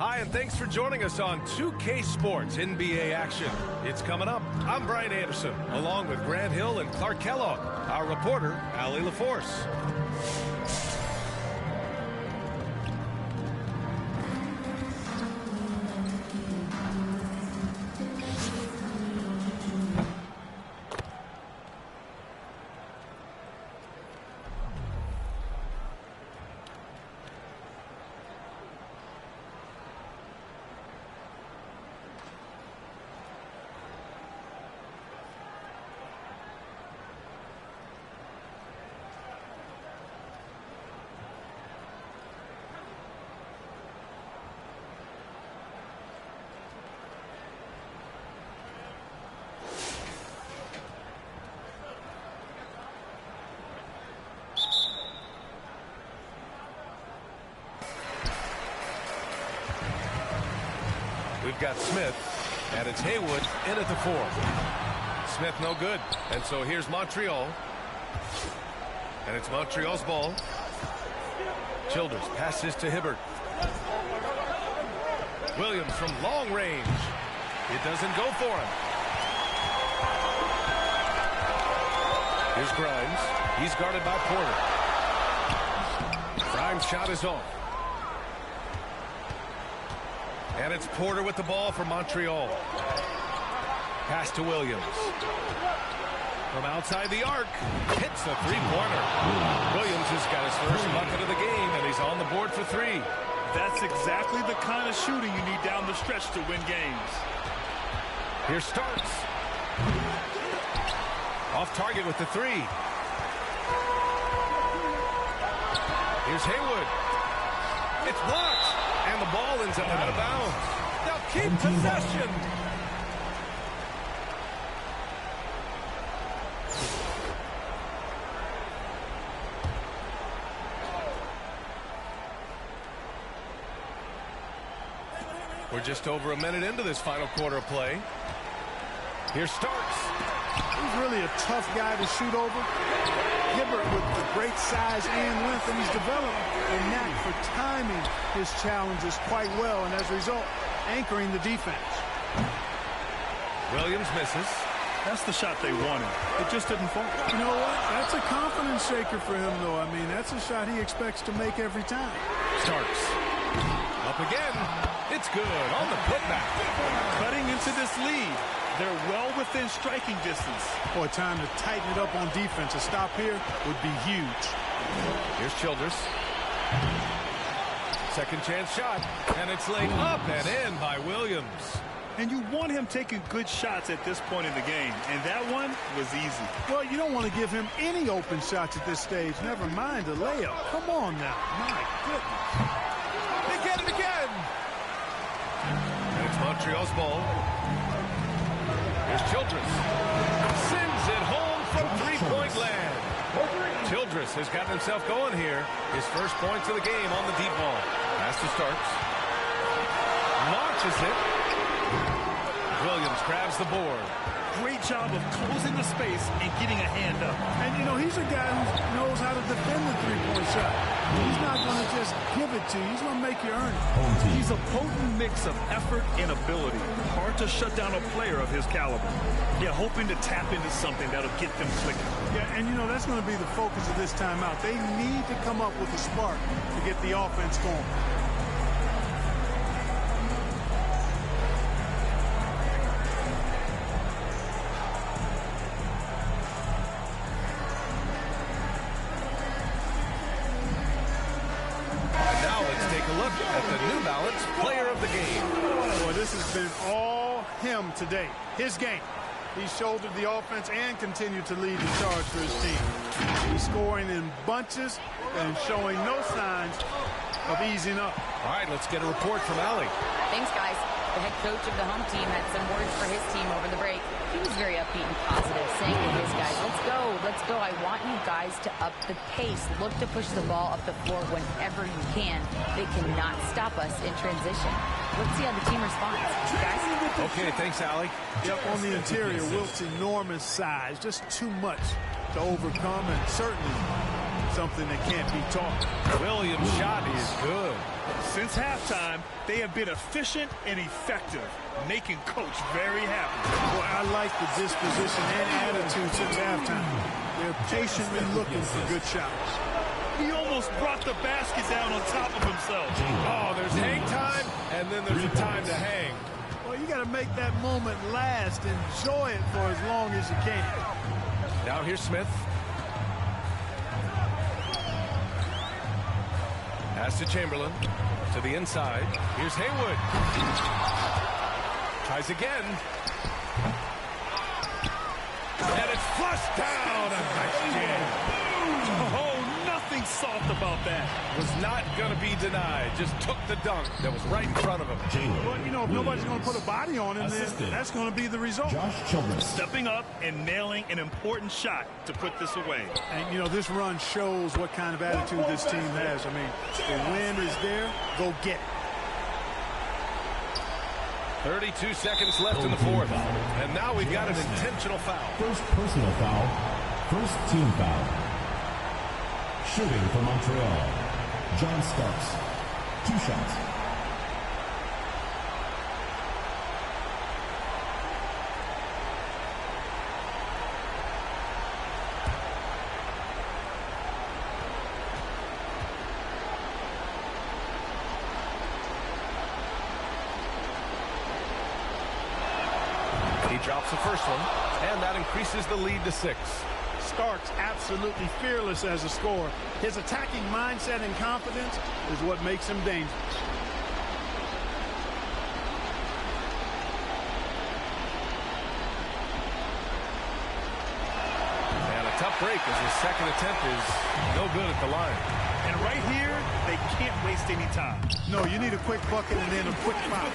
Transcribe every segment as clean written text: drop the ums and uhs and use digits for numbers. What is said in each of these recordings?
Hi, and thanks for joining us on 2K Sports NBA action. It's coming up. I'm Brian Anderson, along with Grant Hill and Clark Kellogg. Our reporter, Allie LaForce. We've got Smith, and it's Haywood in at the fourth. Smith no good, and so here's Montreal. And it's Montreal's ball. Childers passes to Hibbert. Williams from long range. It doesn't go for him. Here's Grimes. He's guarded by Porter. Grimes' shot is off. And it's Porter with the ball for Montreal. Pass to Williams. From outside the arc, hits a three-pointer. Williams has got his first bucket of the game, and he's on the board for three. That's exactly the kind of shooting you need down the stretch to win games. Here Starks. Off target with the three. Here's Haywood. It's blocked. And the ball ends up out of bounds. They'll keep possession. We're just over a minute into this final quarter of play. Here's Starks. He's really a tough guy to shoot over. Hibbert with the great size and length, and he's developed a knack for timing his challenges quite well, and as a result, anchoring the defense. Williams misses. That's the shot they wanted. It just didn't fall. You know what? That's a confidence shaker for him, though. I mean, that's a shot he expects to make every time. Starks. Up again. It's good on the putback. Cutting into this lead. They're well within striking distance. Boy, time to tighten it up on defense. A stop here would be huge. Here's Childers. Second chance shot. And it's laid up and in by Williams. And you want him taking good shots at this point in the game. And that one was easy. Well, you don't want to give him any open shots at this stage. Never mind a layup. Come on now. My goodness. They get it again. And it's Montreal's ball. Here's Childress. Sends it home from three-point land. Childress has gotten himself going here. His first points of the game on the deep ball. Pass to Starks. Launches it. Williams grabs the board. Great job of closing the space and getting a hand up. And, you know, he's a guy who knows how to defend the three-point shot. He's not going to just give it to you. He's going to make you earn it. He's a potent mix of effort and ability. Hard to shut down a player of his caliber. Yeah, hoping to tap into something that'll get them clicking. Yeah, and, you know, that's going to be the focus of this timeout. They need to come up with a spark to get the offense going. Been all him today. His game. He shouldered the offense and continued to lead the charge for his team. He's scoring in bunches and showing no signs of easing up. All right, let's get a report from Allie. Thanks, guys. The head coach of the home team had some words for his team over the break. He was very upbeat and positive, saying to his guys, let's go. I want you guys to up the pace. Look to push the ball up the floor whenever you can. They cannot stop us in transition. Let's see how the team responds. Guys? Okay, thanks, Allie. Yep, on the interior, Wilt's enormous size. Just too much to overcome, and certainly something that can't be taught. Williams' shot is good. Since halftime, they have been efficient and effective, making Coach very happy. Boy, I like the disposition and attitude since halftime. They're patiently looking for good shots. He almost brought the basket down on top of himself. Oh, there's hang time, and then there's a time to hang. Well, you got to make that moment last. Enjoy it for as long as you can. Now here's Smith. Pass to Chamberlain. To the inside. Here's Haywood. Tries again. And it's flushed down. A nice jam. Oh, nothing soft about that. Was not going to be denied. Just took the dunk that was right in front of him. Well, you know, if nobody's going to put a body on him, then that's going to be the result. Stepping up and nailing an important shot to put this away. And, you know, this run shows what kind of attitude this team has. I mean, the win is there. Go get it. 32 seconds left in the fourth. And now we've got an intentional foul. First personal foul. First team foul. Shooting for Montreal. John Starks. 2 shots. He drops the first one, and that increases the lead to 6. Starks absolutely fearless as a scorer. His attacking mindset and confidence is what makes him dangerous. And a tough break as his second attempt is no good at the line. And right here, they can't waste any time. No, you need a quick bucket and then a quick foul.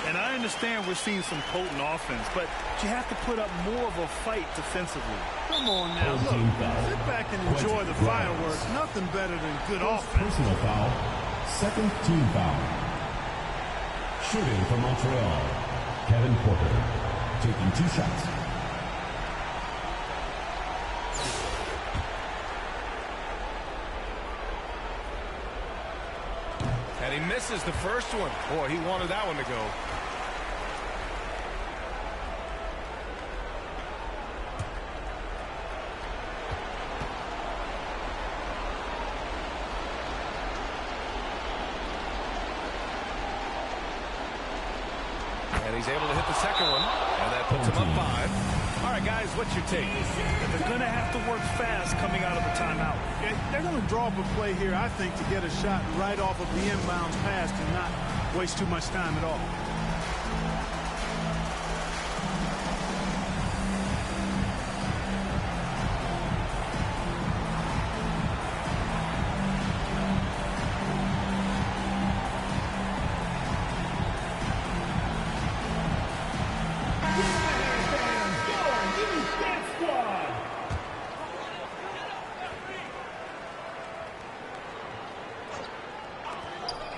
And I understand we're seeing some potent offense, but you have to put up more of a fight defensively. Come on now, look, sit back and enjoy the fireworks. Nothing better than good offense. Personal foul. Second team foul. Shooting for Montreal. Kevin Porter. Taking 2 shots. And he misses the first one. Boy, he wanted that one to go. And he's able to hit the second one. And that puts him up 5. All right, guys, what's your take? They're going to have to work fast coming out of the timeout. They're going to draw up a play here, I think, to get a shot right off of the inbounds pass and not waste too much time at all.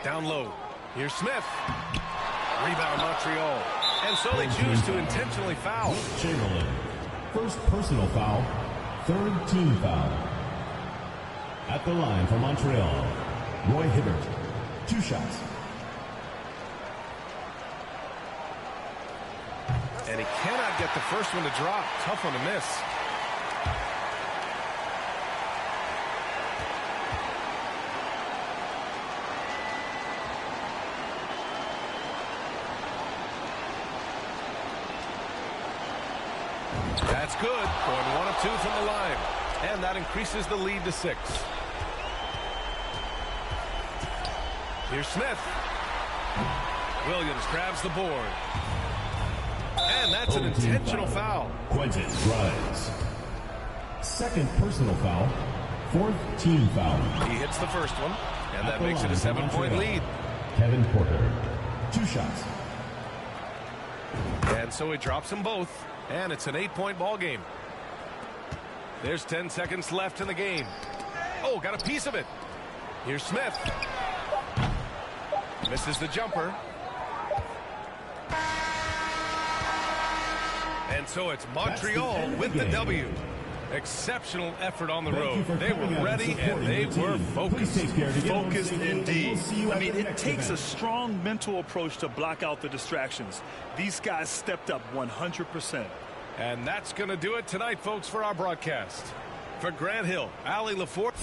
Down low. Here's Smith. Rebound Montreal. And so they choose to intentionally foul. Chamberlain. First personal foul. Third team foul. At the line for Montreal. Roy Hibbert. 2 shots. And he cannot get the first one to drop. Tough one to miss. That's good. Going 1 of 2 from the line. And that increases the lead to 6. Here's Smith. Williams grabs the board. And that's an intentional foul. Quentin Grimes. Second personal foul. Fourth team foul. He hits the first one. And that makes it a 7-point lead. Kevin Porter. 2 shots. And so he drops them both. And it's an 8-point ball game. There's 10 seconds left in the game. Oh, got a piece of it. Here's Smith. Misses the jumper. And so it's Montreal with the W. Exceptional effort on the Thank you road. for They were coming out ready and and supporting they your team. were focused. Please take care to get home Focused safely, and indeed. we'll see you I at mean, the it next takes a event. strong mental approach to block out the distractions. These guys stepped up 100%. And that's going to do it tonight, folks, for our broadcast. For Grant Hill, Ali LaForte.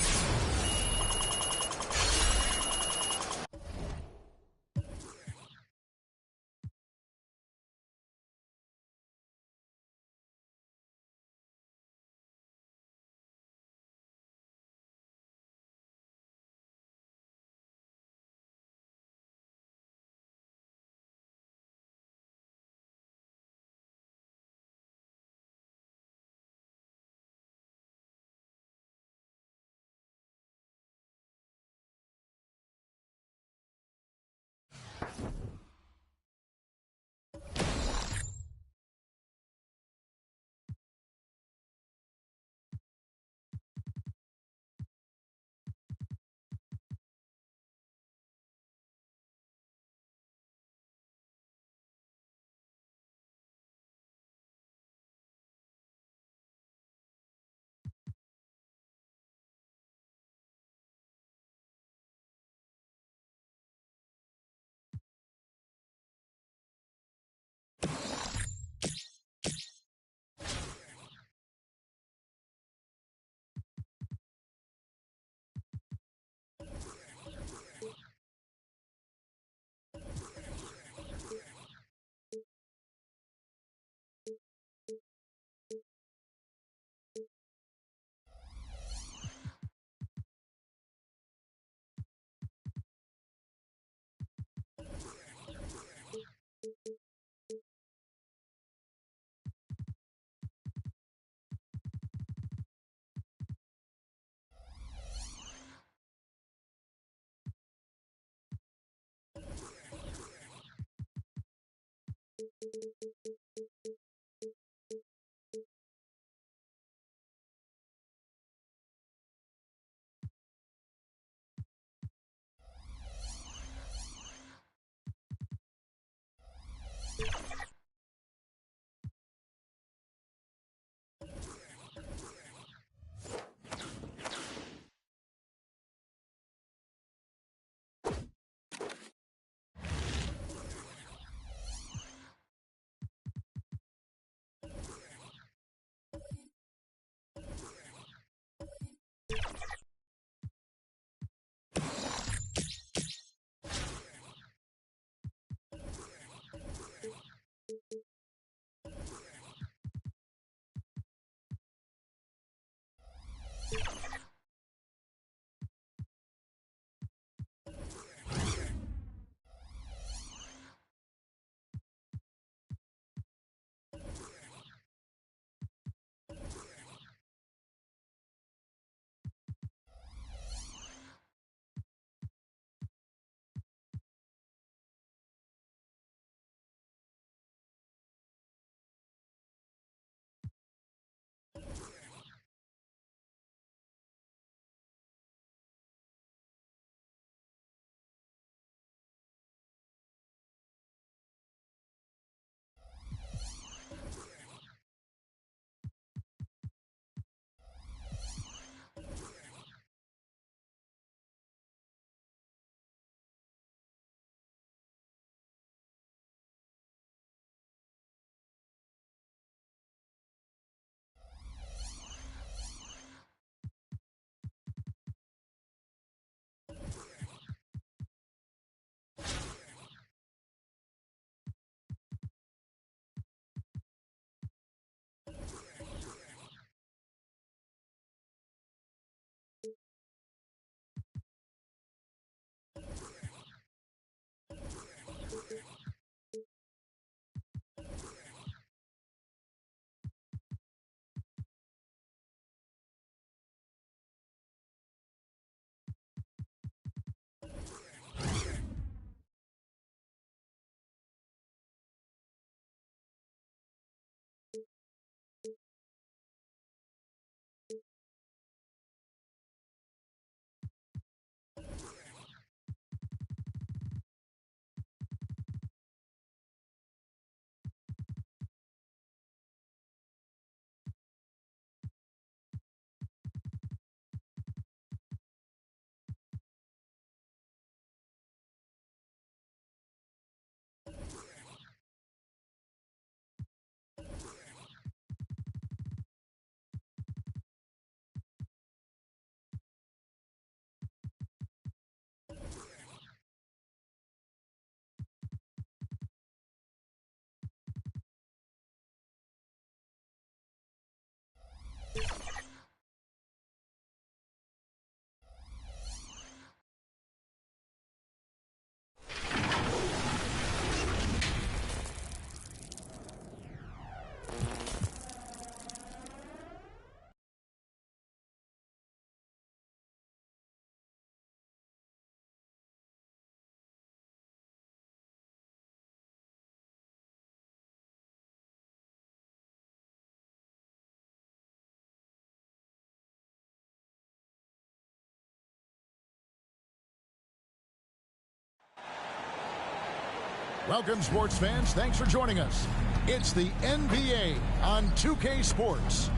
Welcome, sports fans. Thanks for joining us. It's the NBA on 2K Sports.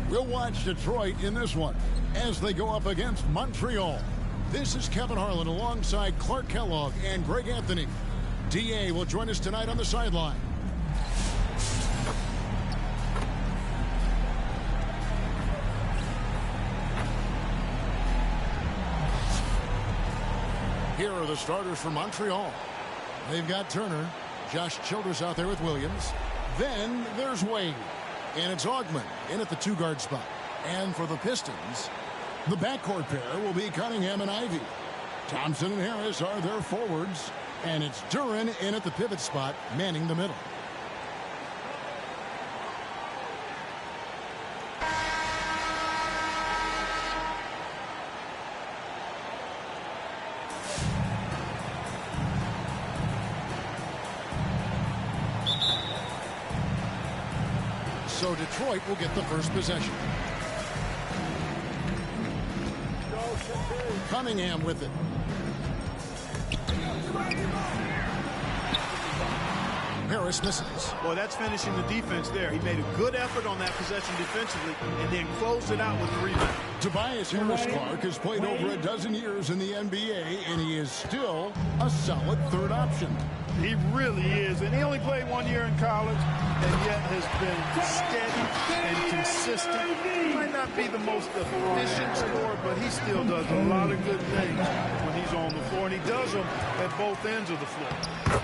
We'll watch Detroit in this one as they go up against Montreal. This is Kevin Harlan alongside Clark Kellogg and Greg Anthony. DA will join us tonight on the sideline. Here are the starters for Montreal. They've got Turner, Josh Childress out there with Williams. Then there's Wade. And it's Augman in at the two-guard spot. And for the Pistons, the backcourt pair will be Cunningham and Ivey. Thompson and Harris are their forwards. And it's Duren in at the pivot spot, manning the middle. So Detroit will get the first possession. Cunningham with it. Harris misses. Well, that's finishing the defense there. He made a good effort on that possession defensively and then closed it out with the rebound. Tobias Harris-Clark has played over a dozen years in the NBA, and he is still a solid third option. He really is, and he only played 1 year in college, and yet has been steady and consistent. He might not be the most efficient scorer, but he still does a lot of good things when he's on the floor, and he does them at both ends of the floor.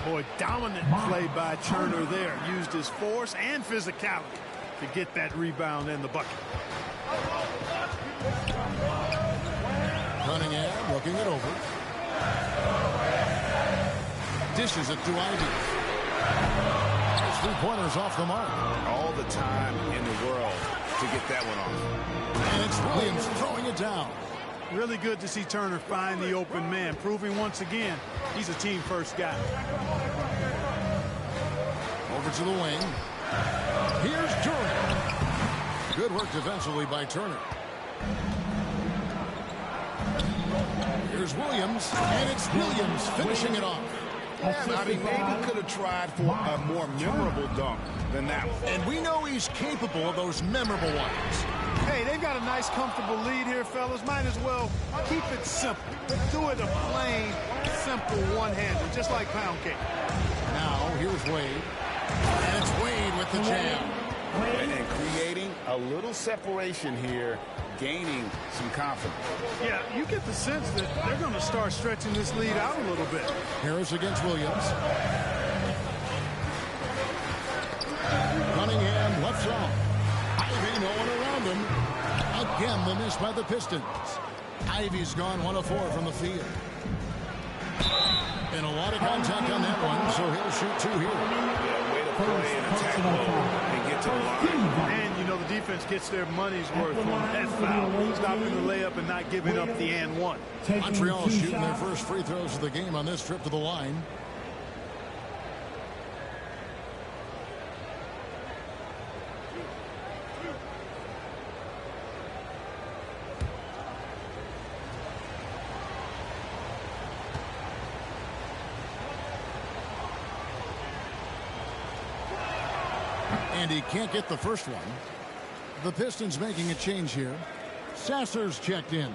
Boy, dominant play by Turner there. Used his force and physicality to get that rebound and the bucket. Cunningham looking it over. Dishes it to Ivey. His three-pointers off the mark. All the time in the world to get that one off. And it's Williams throwing it down. Really good to see Turner find the open man, proving once again he's a team-first guy. Over to the wing. Here's Duren. Good work defensively by Turner. Here's Williams, and it's Williams finishing it off. Yeah, I mean, maybe could have tried for a more memorable dunk than that one. And we know he's capable of those memorable ones. Hey, they've got a nice, comfortable lead here, fellas. Might as well keep it simple. Do it a plain, simple one-hander, just like pound cake. Now, here's Wade. And it's Wade with the jam. And creating a little separation here, gaining some confidence. Yeah, you get the sense that they're going to start stretching this lead out a little bit. Harris against Williams. Cunningham left side. Ivey, no one around him. Again, the miss by the Pistons. Ivey's gone 1 of 4 from the field. And a lot of contact on that one, so he'll shoot 2 here. Yeah, way to play and attack mode and get to the line. And, you know, the defense gets their money's worth on that foul. Stopping the layup and not giving up the and one. Montreal shooting their first free throws of the game on this trip to the line. And he can't get the first one. The Pistons making a change here. Sasser's checked in.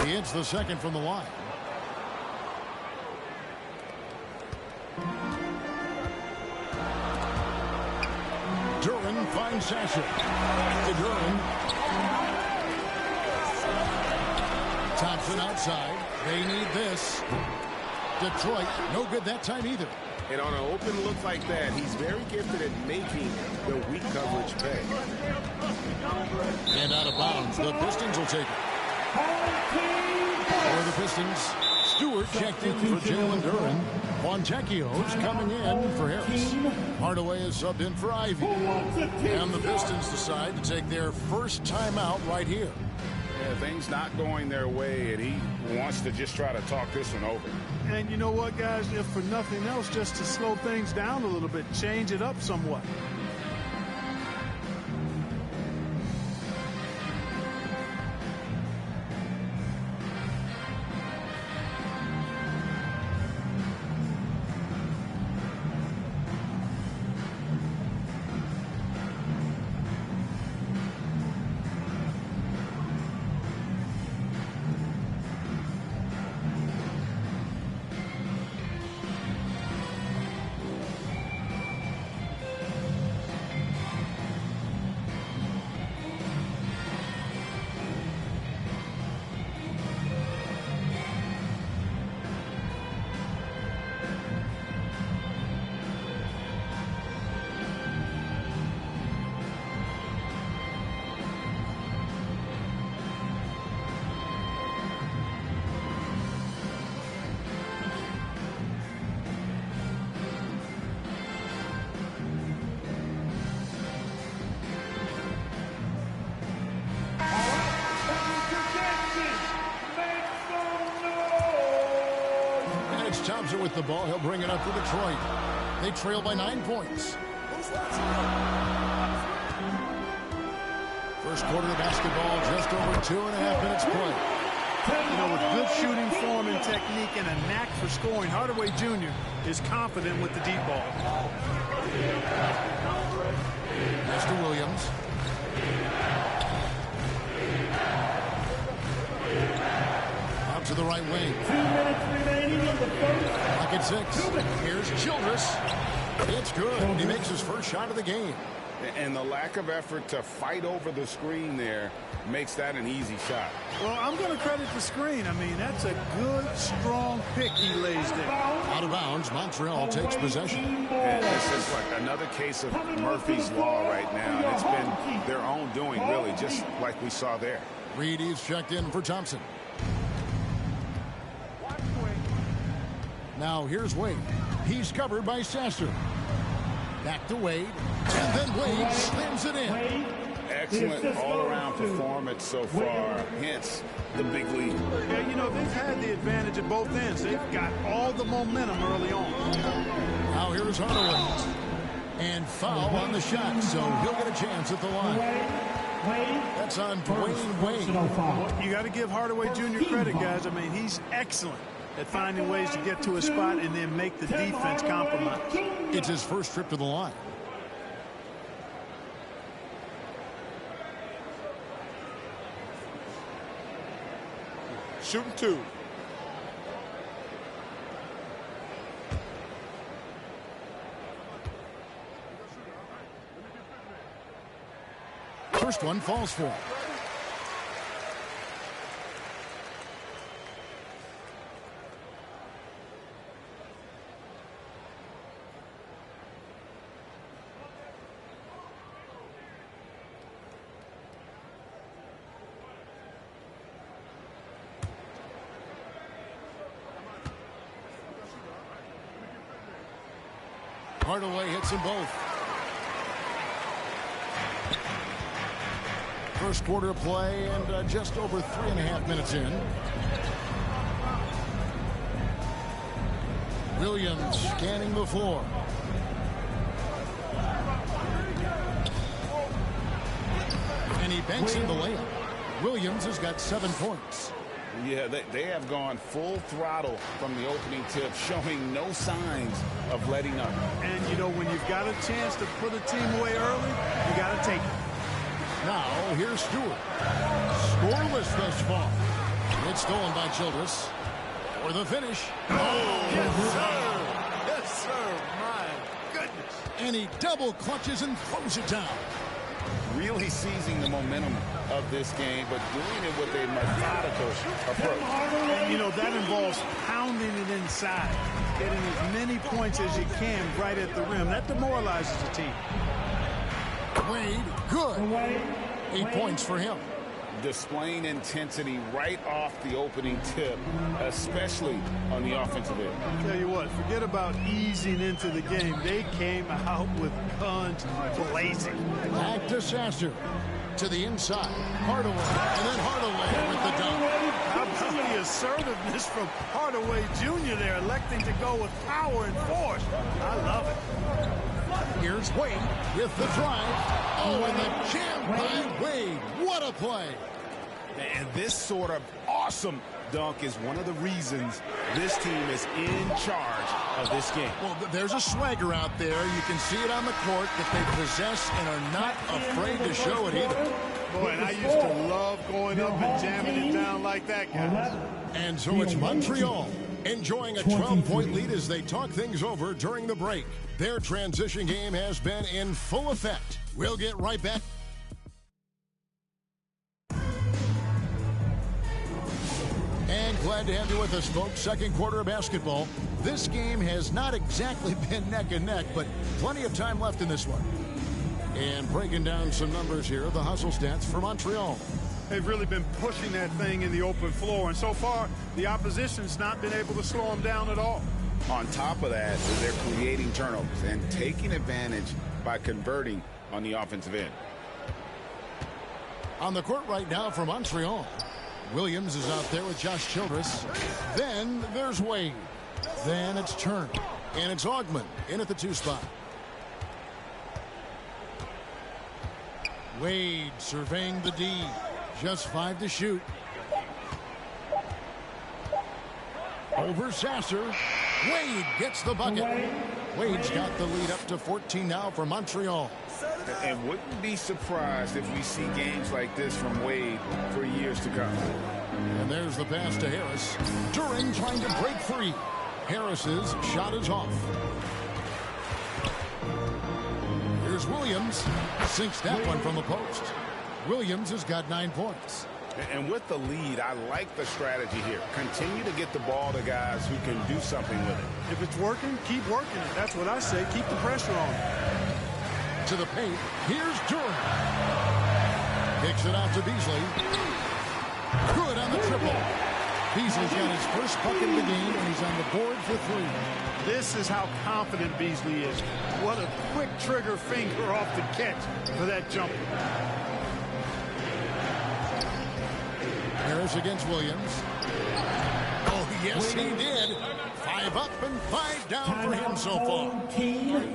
He hits the second from the line. Duren finds Sasser. To Duren. Thompson outside. They need this. Detroit, no good that time either. And on an open look like that, he's very gifted at making the weak coverage pay. And out of bounds, the Pistons will take it. For the Pistons, Stewart checked in for Jalen Duran. Fontecchio's coming in for Harris. Hardaway is subbed in for Ivy. And the Pistons decide to take their first timeout right here. Yeah, things not going their way, and he wants to just try to talk this one over. And you know what, guys? If for nothing else, just to slow things down a little bit, change it up somewhat. Thompson with the ball. He'll bring it up for Detroit. They trail by 9 points. First quarter of basketball, just over 2.5 minutes play. You know, with good shooting form and technique and a knack for scoring, Hardaway Jr. is confident with the deep ball. Mr. Williams. Out to the right wing. 2 minutes remaining in the first. Clock at 6. Here's Childress. It's good. He makes his first shot of the game. And the lack of effort to fight over the screen there makes that an easy shot. Well, I'm going to credit the screen. I mean, that's a good, strong pick he lays there. Out of bounds, Montreal takes possession. And this is like another case of Murphy's Law right now. And it's been their own doing, really, just like we saw there. Reed is checked in for Thompson. Now here's Wade. He's covered by Sasser. Back to Wade. And then Wade slams it in. Excellent all-around performance so far. Hence the big lead. Yeah, you know, they've had the advantage at both ends. They've got all the momentum early on. Now here's Hardaway. And foul on the shot, so he'll get a chance at the line. That's on Dwayne Wade. You got to give Hardaway Jr. credit, guys. I mean, he's excellent at finding ways to get to a spot and then make the defense compromise. It's his first trip to the line. Shooting two. First one falls for him. Hardaway hits them both. First quarter of play and just over 3.5 minutes in. Williams scanning the floor. And he banks in the layup. Williams has got 7 points. Yeah, they have gone full throttle from the opening tip, showing no signs of letting up. And, you know, when you've got a chance to put a team away early, you got to take it. Now, here's Stewart. Scoreless thus far. It's stolen by Childress. For the finish. Oh, yes, sir. Yes, sir. My goodness. And he double clutches and throws it down. Really seizing the momentum of this game, but doing it with a methodical approach. And, you know, that involves pounding it inside, getting as many points as you can right at the rim. That demoralizes the team. Wade, good. 8 points for him. displaying intensity right off the opening tip, especially on the offensive end. I'll tell you what, forget about easing into the game. They came out with guns blazing. Back to Sasser. To the inside. Hardaway. And then Hardaway with the dunk. How about the assertiveness from Hardaway Jr. there, electing to go with power and force. I love it. Here's Wade with the drive. Oh, and the jam by Wade. What a play. And this sort of awesome dunk is one of the reasons this team is in charge of this game. Well, there's a swagger out there. You can see it on the court that they possess and are not afraid to show it either. Boy, and I used to love going up and jamming it down like that, guys. And so it's Montreal enjoying a 12-point lead as they talk things over during the break. Their transition game has been in full effect. We'll get right back. And glad to have you with us, folks. Second quarter of basketball. This game has not exactly been neck and neck, but plenty of time left in this one. And breaking down some numbers here, the hustle stats for Montreal. They've really been pushing that thing in the open floor, and so far, the opposition's not been able to slow them down at all. On top of that, they're creating turnovers and taking advantage by converting on the offensive end. On the court right now for Montreal, Williams is out there with Josh Childress. Then there's Wade. Then it's Turner. And it's Augman in at the 2 spot. Wade surveying the D. Just 5 to shoot. Over Sasser. Wade gets the bucket. Wade's got the lead up to 14 now for Montreal. And wouldn't be surprised if we see games like this from Wade for years to come. And there's the pass to Harris. During trying to break free. Harris's shot is off. Here's Williams. Sinks that one from the post. Williams has got 9 points. And with the lead, I like the strategy here. Continue to get the ball to guys who can do something with it. If it's working, keep working it. That's what I say. Keep the pressure on. To the paint. Here's Durham. Kicks it out to Beasley. Good on the triple. Beasley's got his first bucket of the game, and he's on the board for 3. This is how confident Beasley is. What a quick trigger finger off the catch for that jumper. Harris against Williams. Oh, yes, he did. 5 up and 5 down for him so far.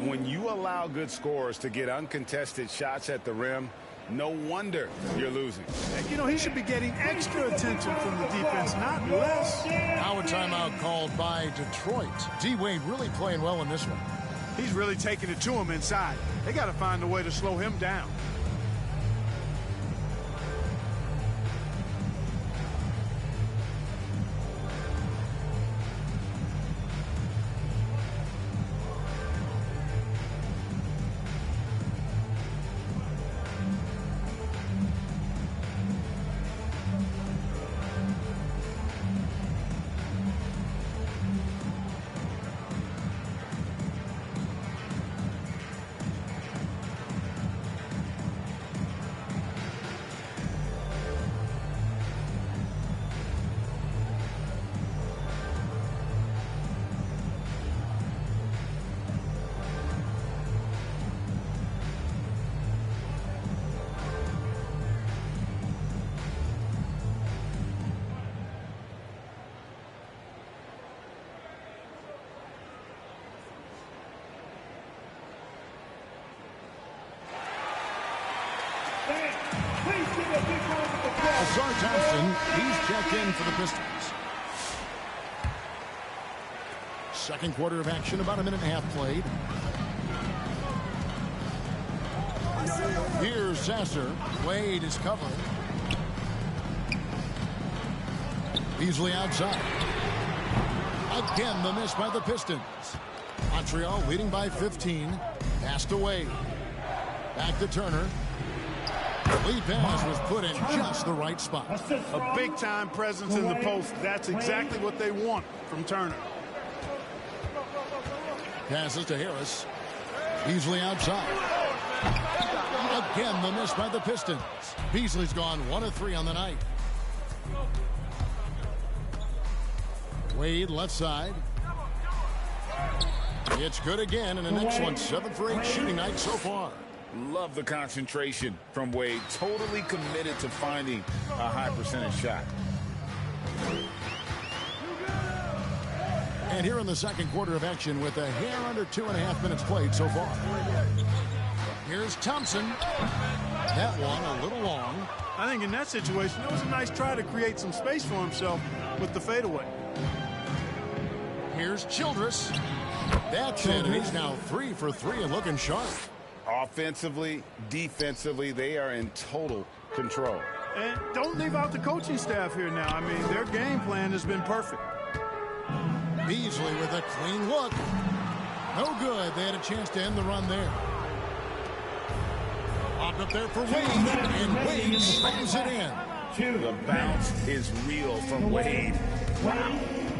When you allow good scorers to get uncontested shots at the rim, no wonder you're losing. And, you know, he should be getting extra attention from the defense, not less. Now a timeout called by Detroit. D-Wade really playing well in this one. He's really taking it to him inside. They got to find a way to slow him down. Azar Thompson, he's checked in for the Pistons. Second quarter of action, about a minute and a half played. Here's Sasser. Wade is covering. Beasley outside. Again, the miss by the Pistons. Montreal leading by 15. Passed away. Back to Turner. Lead pass was put in just the right spot. A big-time presence in the post. That's exactly what they want from Turner. Passes to Harris. Beasley outside. Again, the miss by the Pistons. Beasley's gone 1 of 3 on the night. Wade left side. It's good again, and an excellent 7 for 8 shooting night so far. Love the concentration from Wade. Totally committed to finding a high percentage shot. And here in the second quarter of action with a hair under 2.5 minutes played so far. Here's Thompson. That one a little long. I think in that situation, it was a nice try to create some space for himself with the fadeaway. Here's Childress. That's it, and he's now 3 for 3 and looking sharp. Offensively, defensively, they are in total control. And don't leave out the coaching staff here now. I mean, their game plan has been perfect. Beasley with a clean look. No good. They had a chance to end the run there. Popped up there for Wade, and Wade slams it in. The bounce is real from Wade.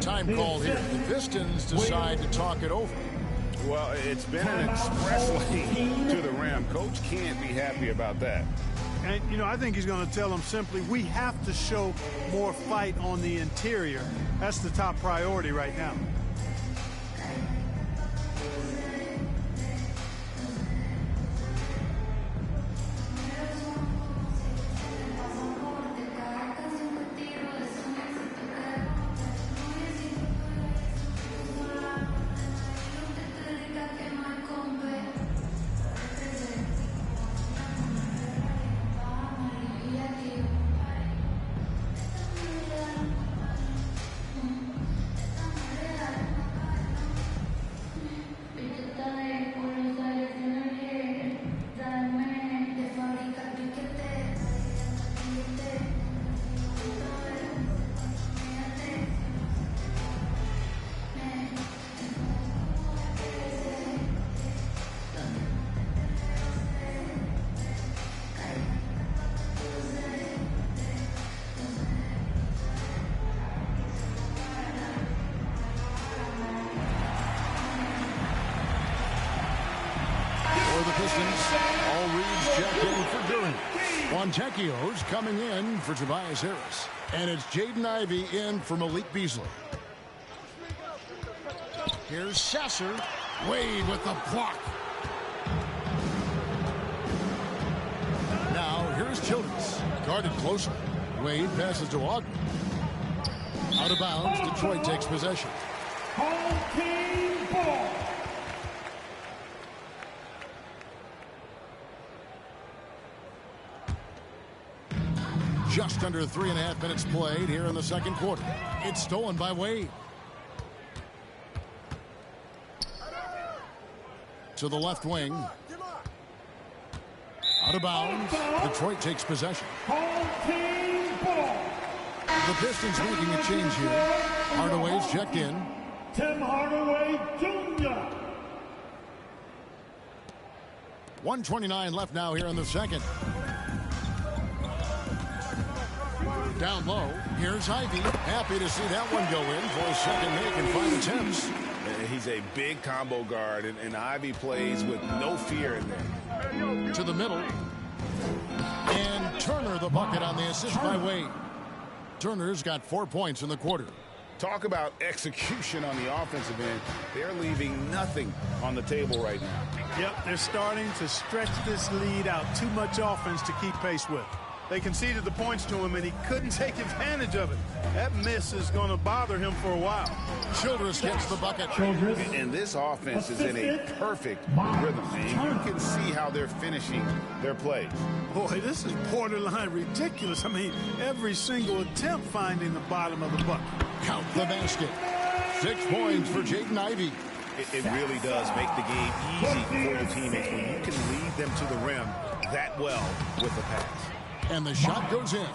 Time called here. The Pistons decide to talk it over. Well, it's been an express lane to the rim. Coach can't be happy about that. And, you know, I think he's going to tell them simply, we have to show more fight on the interior. That's the top priority right now. Fontecchio's coming in for Tobias Harris. And it's Jaden Ivey in for Malik Beasley. Here's Sasser. Wade with the block. Now here's Childress. Guarded closer. Wade passes to Ogden. Out of bounds. Detroit takes possession. Home team ball. Just under 3.5 minutes played here in the second quarter. It's stolen by Wade. To the left wing. Out of bounds. Detroit takes possession. Home team ball. The Pistons making a change here. Hardaway's checked in. Tim Hardaway Jr. 1:29 left now here in the second. Down low. Here's Ivey. Happy to see that one go in for a second make and 5 attempts. He's a big combo guard, and Ivey plays with no fear in there. To the middle. And Turner the bucket on the assist by Wade. Turner's got 4 points in the quarter. Talk about execution on the offensive end. They're leaving nothing on the table right now. Yep, they're starting to stretch this lead out. Too much offense to keep pace with. They conceded the points to him, and he couldn't take advantage of it. That miss is going to bother him for a while. Childress gets the bucket. And this offense is in a perfect rhythm, and you can see how they're finishing their plays. Boy, this is borderline ridiculous. I mean, every single attempt finding the bottom of the bucket. Count the basket. 6 points for Jaden Ivey. It really does make the game easy for your teammates when you can lead them to the rim that well with the pass. And the shot goes in.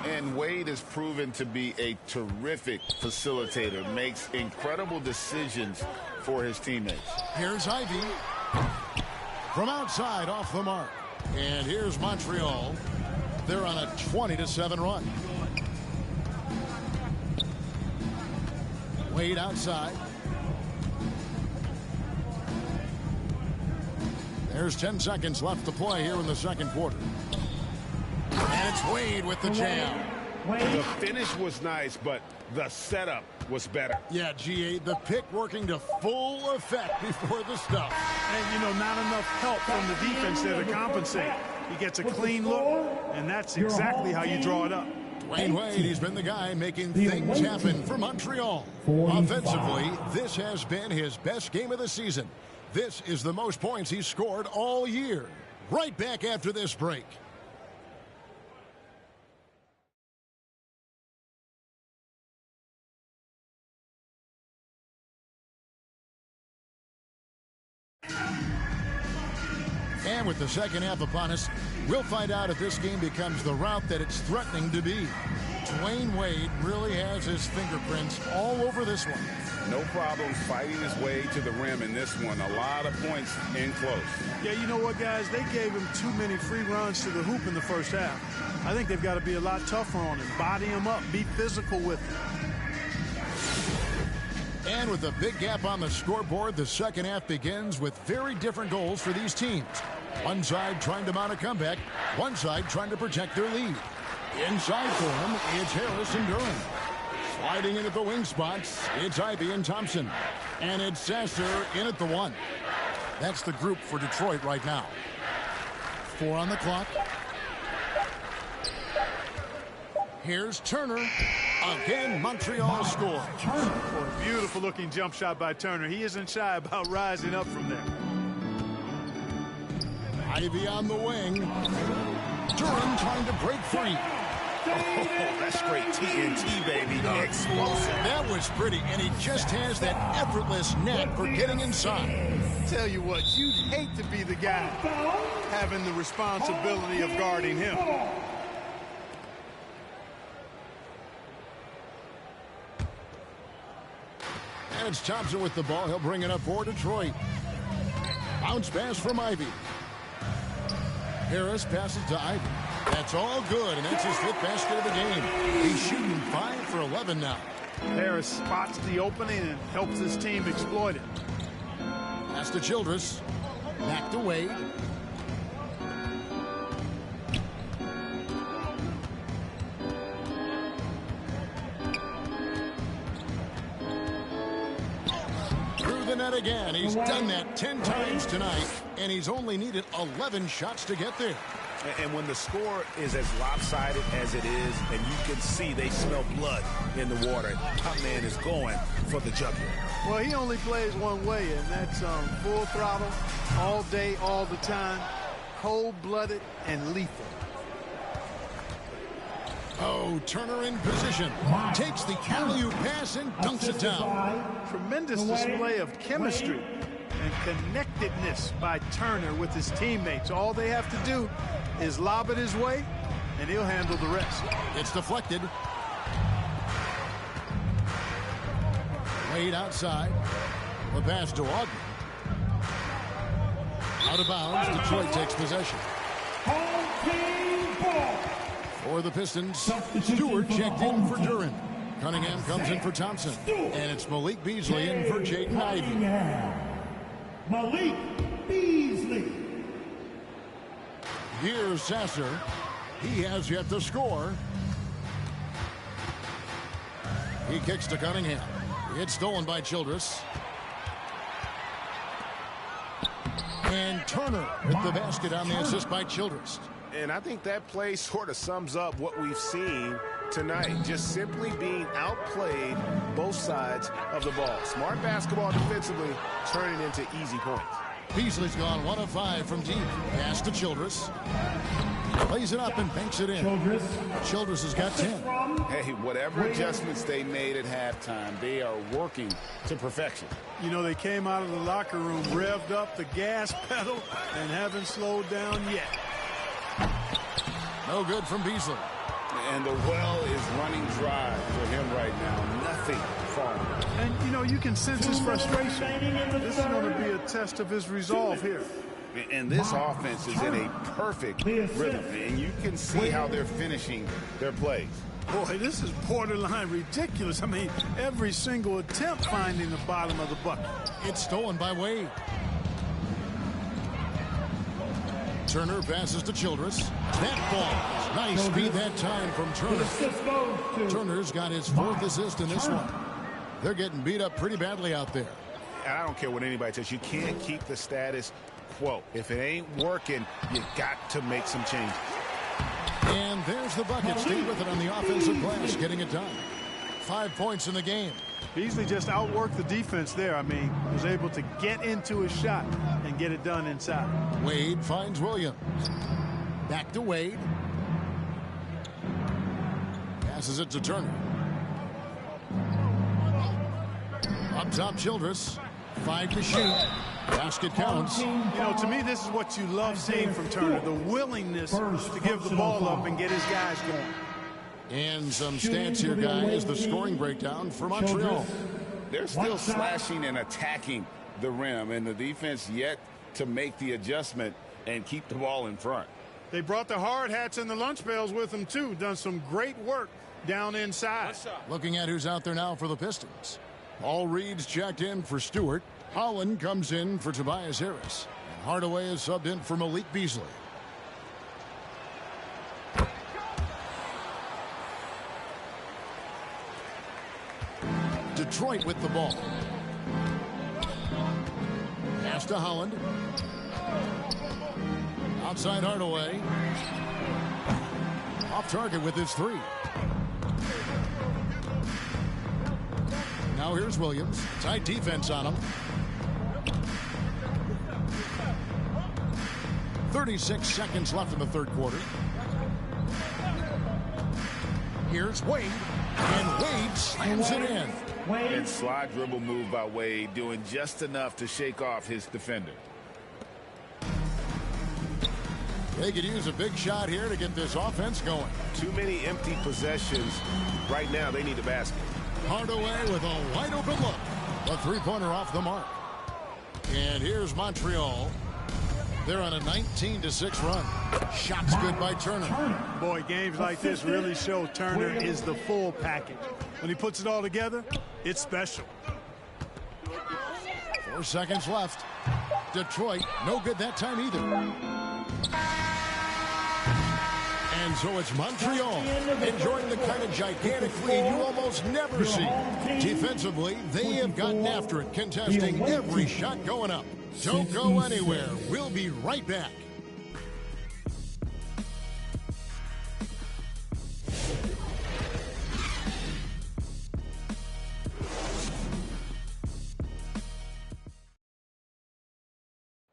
And Wade has proven to be a terrific facilitator, makes incredible decisions for his teammates. Here's Ivey. From outside, off the mark. And here's Montreal. They're on a 20-7 run. Wade outside. There's 10 seconds left to play here in the second quarter. And it's Wade with the jam. The finish was nice, but the setup was better. Yeah, GA, the pick working to full effect before the stuff. And, not enough help from the defense there to compensate. He gets a clean look, and that's exactly how you draw it up. Dwayne Wade, he's been the guy making things happen for Montreal. Offensively, this has been his best game of the season. This is the most points he's scored all year. Right back after this break. And with the second half upon us, we'll find out if this game becomes the route that it's threatening to be. Dwayne Wade really has his fingerprints all over this one. No problem fighting his way to the rim in this one. A lot of points in close. Yeah, you know what, guys? They gave him too many free runs to the hoop in the first half. I think they've got to be a lot tougher on him. Body him up. Be physical with him. And with a big gap on the scoreboard, the second half begins with very different goals for these teams. One side trying to mount a comeback, one side trying to protect their lead. Inside for him, it's Harris and Durham. Sliding in at the wing spots, it's Ivey and Thompson. And it's Sasser in at the one. That's the group for Detroit right now. 4 on the clock. Here's Turner. Again, Montreal scores. Beautiful looking jump shot by Turner. He isn't shy about rising up from there. Ivey on the wing. Durham trying to break free. Oh, that's straight TNT, baby. Explosive. That was pretty, and he just has that effortless knack for getting inside. Tell you what, you'd hate to be the guy having the responsibility of guarding him. And it's Thompson with the ball. He'll bring it up for Detroit. Bounce pass from Ivey. Harris passes to Ivey. That's all good, and that's his 5th basket of the game. He's shooting 5 for 11 now. Harris spots the opening and helps his team exploit it. Pass to Childress. Back to Wade. Through the net again. He's done that 10 times tonight, and he's only needed 11 shots to get there. And when the score is as lopsided as it is, and you can see they smell blood in the water, top man is going for the jugular. Well, he only plays one way, and that's full throttle, all day, all the time, cold-blooded and lethal. Oh, Turner in position. Takes the alley-oop pass and dunks it down. Tremendous display of chemistry and connectedness by Turner with his teammates. All they have to do is lob it his way, and he'll handle the rest. It's deflected. Wade outside. The pass to Ogden. Out of bounds. Detroit takes possession. For the Pistons, Stewart checked in for Duran. Cunningham comes in for Thompson. And it's Malik Beasley in for Jaden Ivey. Malik Beasley. Here's Sasser. He has yet to score. He kicks to Cunningham. It's stolen by Childress. And Turner with the basket on the assist by Childress. And I think that play sort of sums up what we've seen tonight. Just simply being outplayed both sides of the ball. Smart basketball defensively, turning into easy points. Beasley's gone 1 of 5 from deep. Pass to Childress. Plays it up and banks it in. Childress has got 10. Hey, whatever adjustments they made at halftime, they are working to perfection. You know, they came out of the locker room, revved up the gas pedal, and haven't slowed down yet. No good from Beasley. And the well is running dry for him right now. Nothing falling. And, you know, you can sense his frustration. This is going to be a test of his resolve here. And this offense is in a perfect rhythm. And you can see how they're finishing their plays. Boy, this is borderline ridiculous. I mean, every single attempt finding the bottom of the bucket. It's stolen by Wade. Turner passes to Childress. That ball. Nice speed that time from Turner. Turner's got his 4th assist in this one. They're getting beat up pretty badly out there. And I don't care what anybody says. You can't keep the status quo. If it ain't working, you got to make some changes. And there's the bucket. Stay with it on the offensive glass, getting it done. 5 points in the game. Beasley just outworked the defense there. I mean, was able to get into his shot and get it done inside. Wade finds Williams. Back to Wade. Passes it to Turner. Up top, Childress. 5 to shoot. Basket counts. You know, to me, this is what you love seeing from Turner, the willingness to give the ball up and get his guys going. And some stats here, guys. The scoring breakdown for Montreal. They're still slashing and attacking the rim, and the defense yet to make the adjustment and keep the ball in front. They brought the hard hats and the lunch pails with them, too. Done some great work down inside. Looking at who's out there now for the Pistons. All Reed's checked in for Stewart. Holland comes in for Tobias Harris. And Hardaway is subbed in for Malik Beasley. Detroit with the ball. Pass to Holland. Outside Hardaway. Off target with his 3. Now here's Williams. Tight defense on him. 36 seconds left in the 3rd quarter. Here's Wade. And Wade slams it in. And slide dribble move by Wade, doing just enough to shake off his defender. They could use a big shot here to get this offense going. Too many empty possessions. Right now, they need a basket. Hardaway with a wide open look. A 3-pointer off the mark. And here's Montreal. They're on a 19-6 run. Shots good by Turner. Boy, games like this really show Turner is the full package. When he puts it all together, it's special. 4 seconds left. Detroit, no good that time either. And so it's Montreal enjoying the kind of gigantic lead you almost never see. Defensively, they have gotten after it, contesting every shot going up. Don't go anywhere. We'll be right back.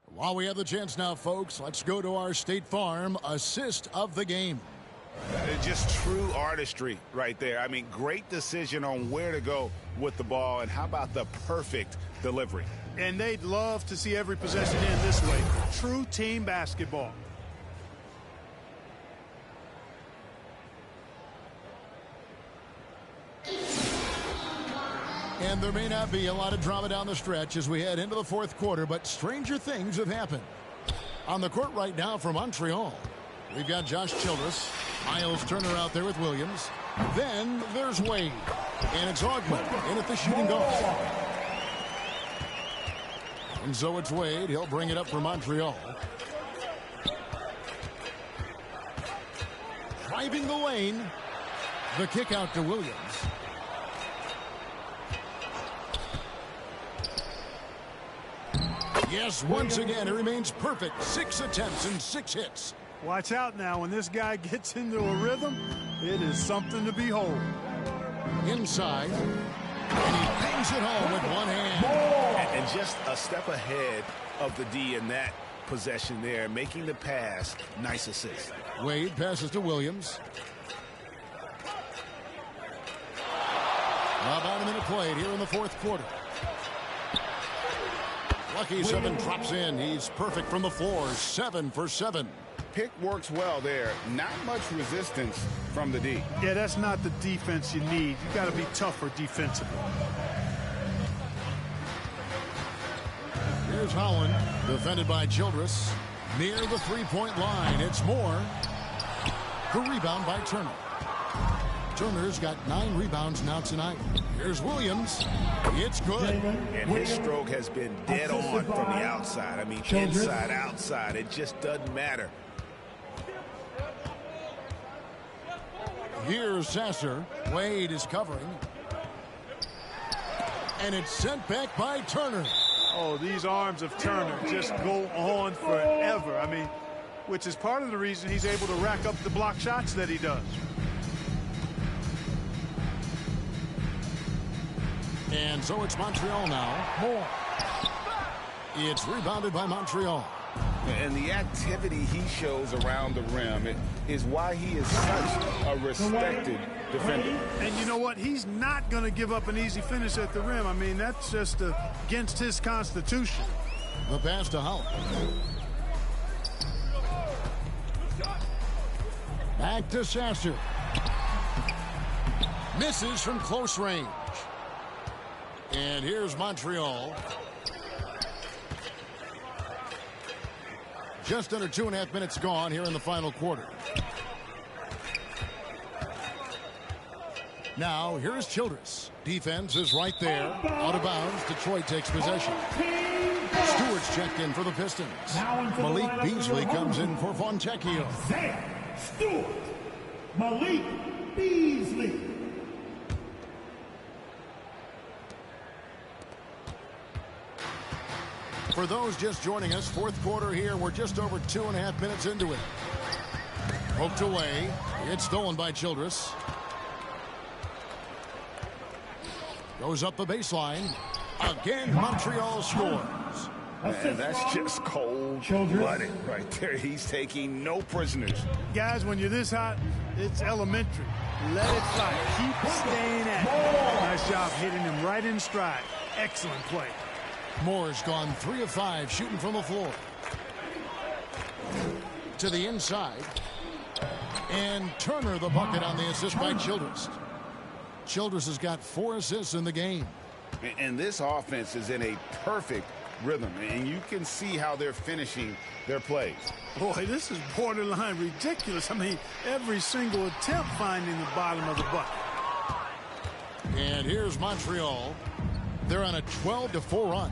While we have the chance now, folks, let's go to our State Farm assist of the game. Just true artistry right there. I mean, great decision on where to go with the ball, and how about the perfect delivery? And they'd love to see every possession end this way. True team basketball. And there may not be a lot of drama down the stretch as we head into the 4th quarter, but stranger things have happened. On the court right now for Montreal, we've got Josh Childress, Miles Turner out there with Williams. Then there's Wade, and it's Ogman in at the shooting guard. And so it's Wade. He'll bring it up for Montreal. Driving the lane. The kick out to Williams. Yes, once again, it remains perfect. 6 attempts and 6 hits. Watch out now. When this guy gets into a rhythm, it is something to behold. Inside. And he bangs it home with one hand. And just a step ahead of the D in that possession there, making the pass. Nice assist. Wade passes to Williams. About a minute played here in the 4th quarter. Lucky 7 drops in. He's perfect from the floor. 7 for 7. Pick works well there. Not much resistance from the D. Yeah, that's not the defense you need. You got to be tougher defensively. Here's Holland, defended by Childress. Near the 3-point line. It's Moore. The rebound by Turner. Turner's got 9 rebounds now tonight. Here's Williams. It's good. And his stroke has been dead on from the outside. I mean, inside, outside. It just doesn't matter. Here's Sasser. Wade is covering. And it's sent back by Turner. Oh, these arms of Turner just go on forever. I mean, which is part of the reason he's able to rack up the block shots that he does. And so it's Montreal now. Moore. It's rebounded by Montreal. And the activity he shows around the rim is why he is such a respected defender. And you know what? He's not going to give up an easy finish at the rim. I mean, that's just against his constitution. The pass to Hull. Back to Sasser. Misses from close range. And here's Montreal. Just under 2.5 minutes gone here in the final quarter. Now, here's Childress. Defense is right there. Out of bounds. Detroit takes possession. Stewart's checked in for the Pistons. Malik Beasley comes in for Fontecchio. Stewart. Malik Beasley. For those just joining us, fourth quarter here. We're just over 2.5 minutes into it. Poked away. It's stolen by Childress. Goes up the baseline. Again, Montreal scores. And that's just cold-blooded right there. He's taking no prisoners. Guys, when you're this hot, it's elementary. Let it fly. Keep staying at it. Nice job hitting him right in stride. Excellent play. Moore's gone 3 of 5 shooting from the floor. To the inside. And Turner the bucket on the assist by Childress. Childress has got 4 assists in the game. And this offense is in a perfect rhythm. And you can see how they're finishing their plays. Boy, this is borderline ridiculous. I mean, every single attempt finding the bottom of the bucket. And here's Montreal. They're on a 12-4 run.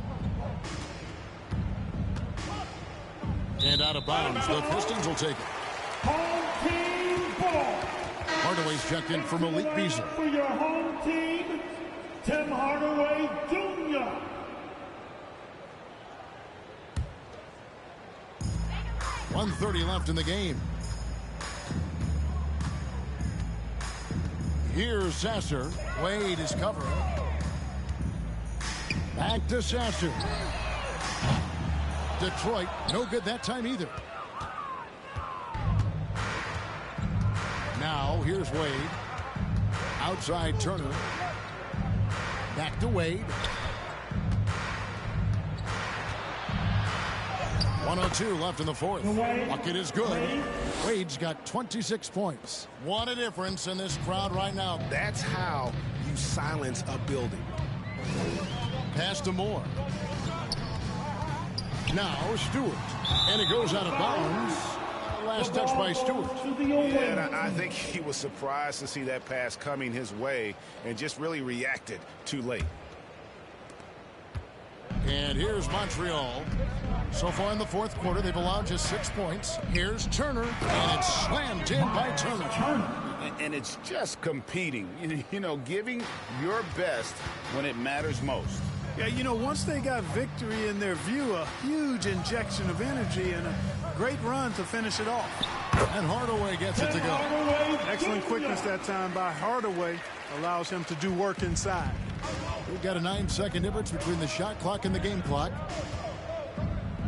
And out of bounds. The Pistons will take it. Home team ball. Hardaway's checked in for Malik Beasley. For your home team, Tim Hardaway Jr. .130 left in the game. Here's Sasser. Wade is covering. Back to Sasser. Detroit, no good that time either. Now, here's Wade. Outside Turner. Back to Wade. 1:02 left in the fourth. Bucket is good. Wade's got 26 points. What a difference in this crowd right now. That's how you silence a building. Pass to Moore. Now Stewart. And it goes out of bounds. Last touch by Stewart. Yeah, and I think he was surprised to see that pass coming his way and just really reacted too late. And here's Montreal. So far in the fourth quarter, they've allowed just 6 points. Here's Turner, and it's slammed in by Turner. And it's just competing, you know, giving your best when it matters most. Yeah, you know, once they got victory in their view, a huge injection of energy and a great run to finish it off. And Hardaway gets it to go. Excellent quickness that time by Hardaway. Allows him to do work inside. We've got a 9-second difference between the shot clock and the game clock.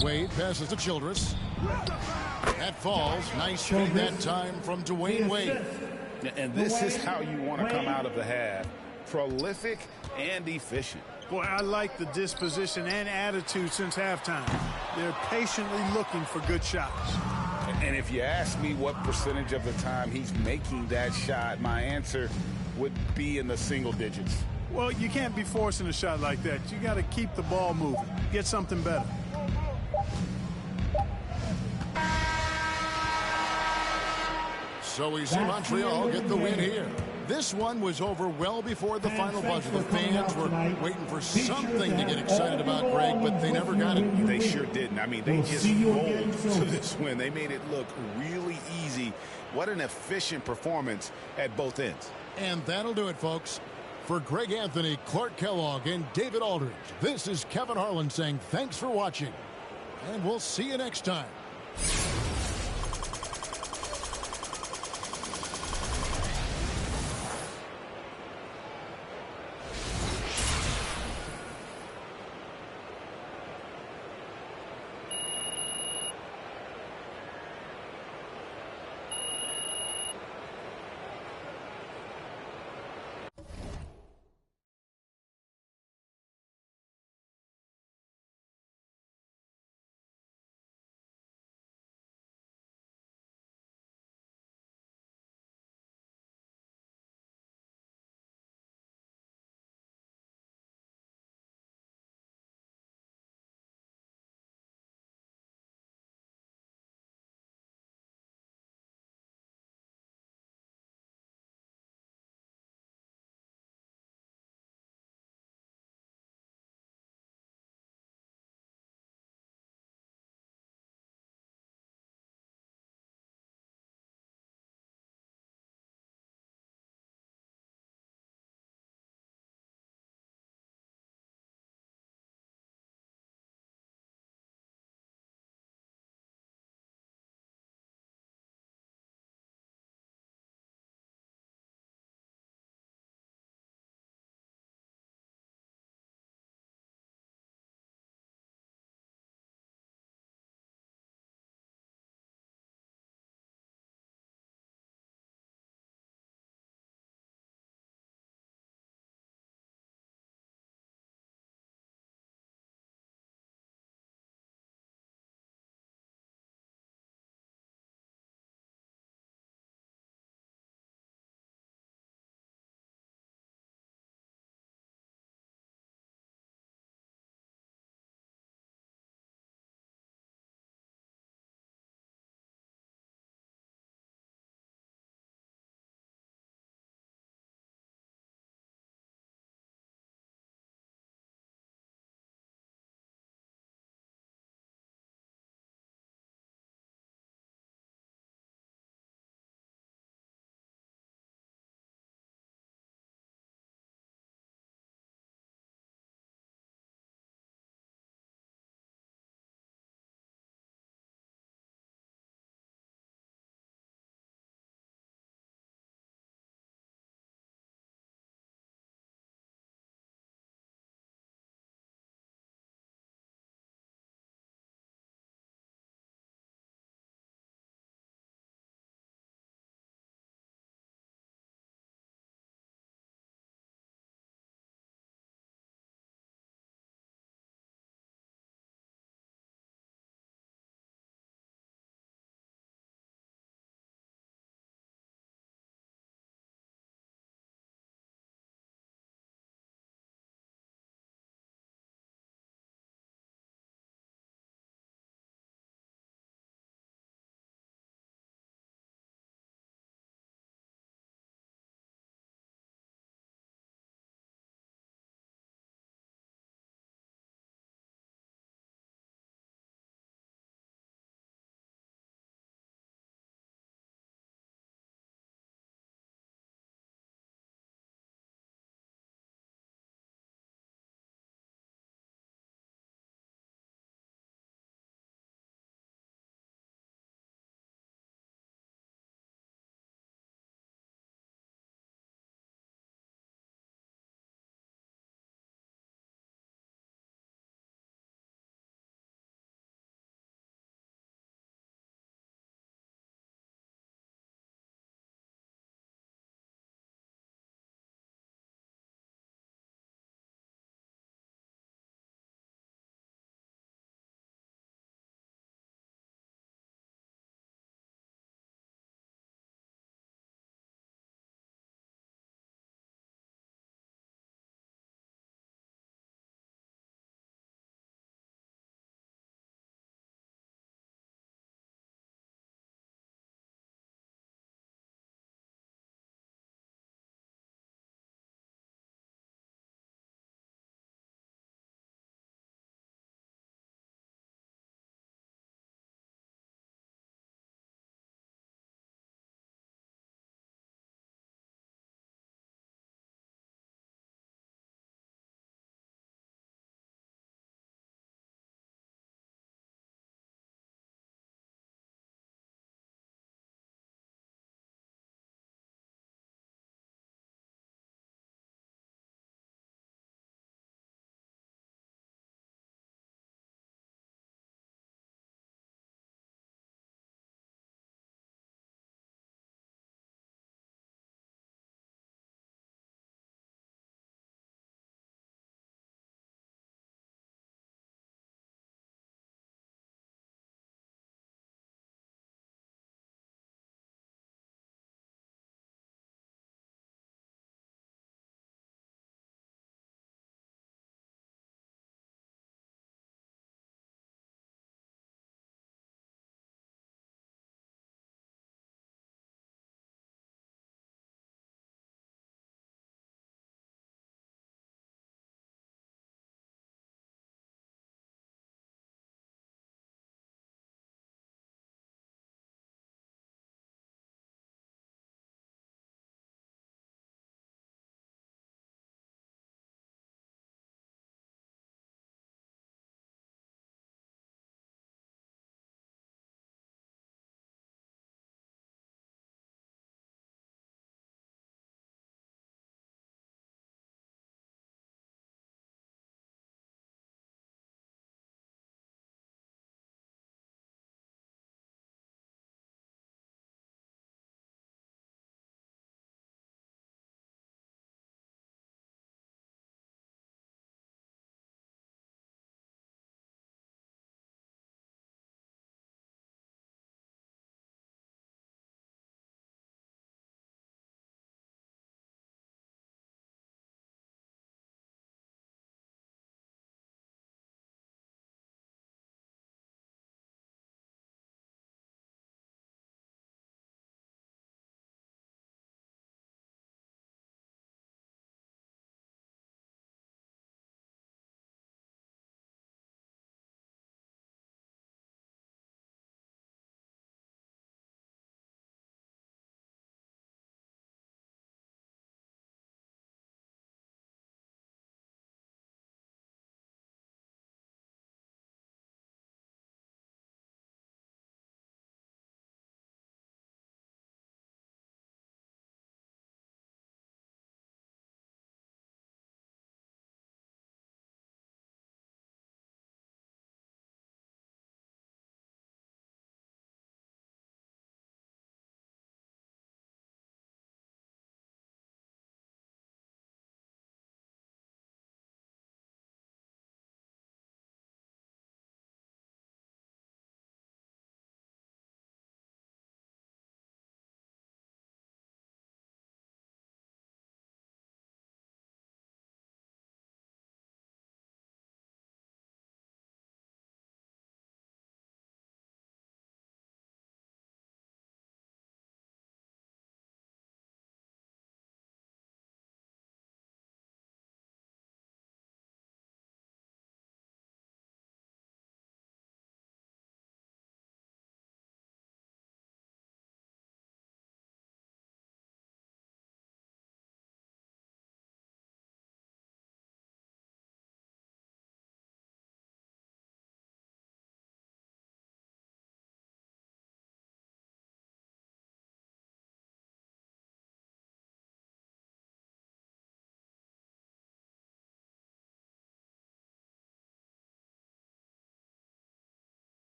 Wade passes to Childress. That falls. Nice shooting that time from Dwayne Wade. And this is how you want to come out of the half. Prolific and efficient. Boy, I like the disposition and attitude since halftime. They're patiently looking for good shots. And if you ask me what percentage of the time he's making that shot, my answer would be in the single digits. Well, you can't be forcing a shot like that. You got to keep the ball moving. Get something better. So we see Montreal get the win here. This one was over well before the final buzzer. The fans were waiting for something to get excited about, Greg, but they never got it. They sure didn't. I mean, they just rolled to this win. They made it look really easy. What an efficient performance at both ends. And that'll do it, folks. For Greg Anthony, Clark Kellogg, and David Aldridge, this is Kevin Harlan saying thanks for watching. And we'll see you next time.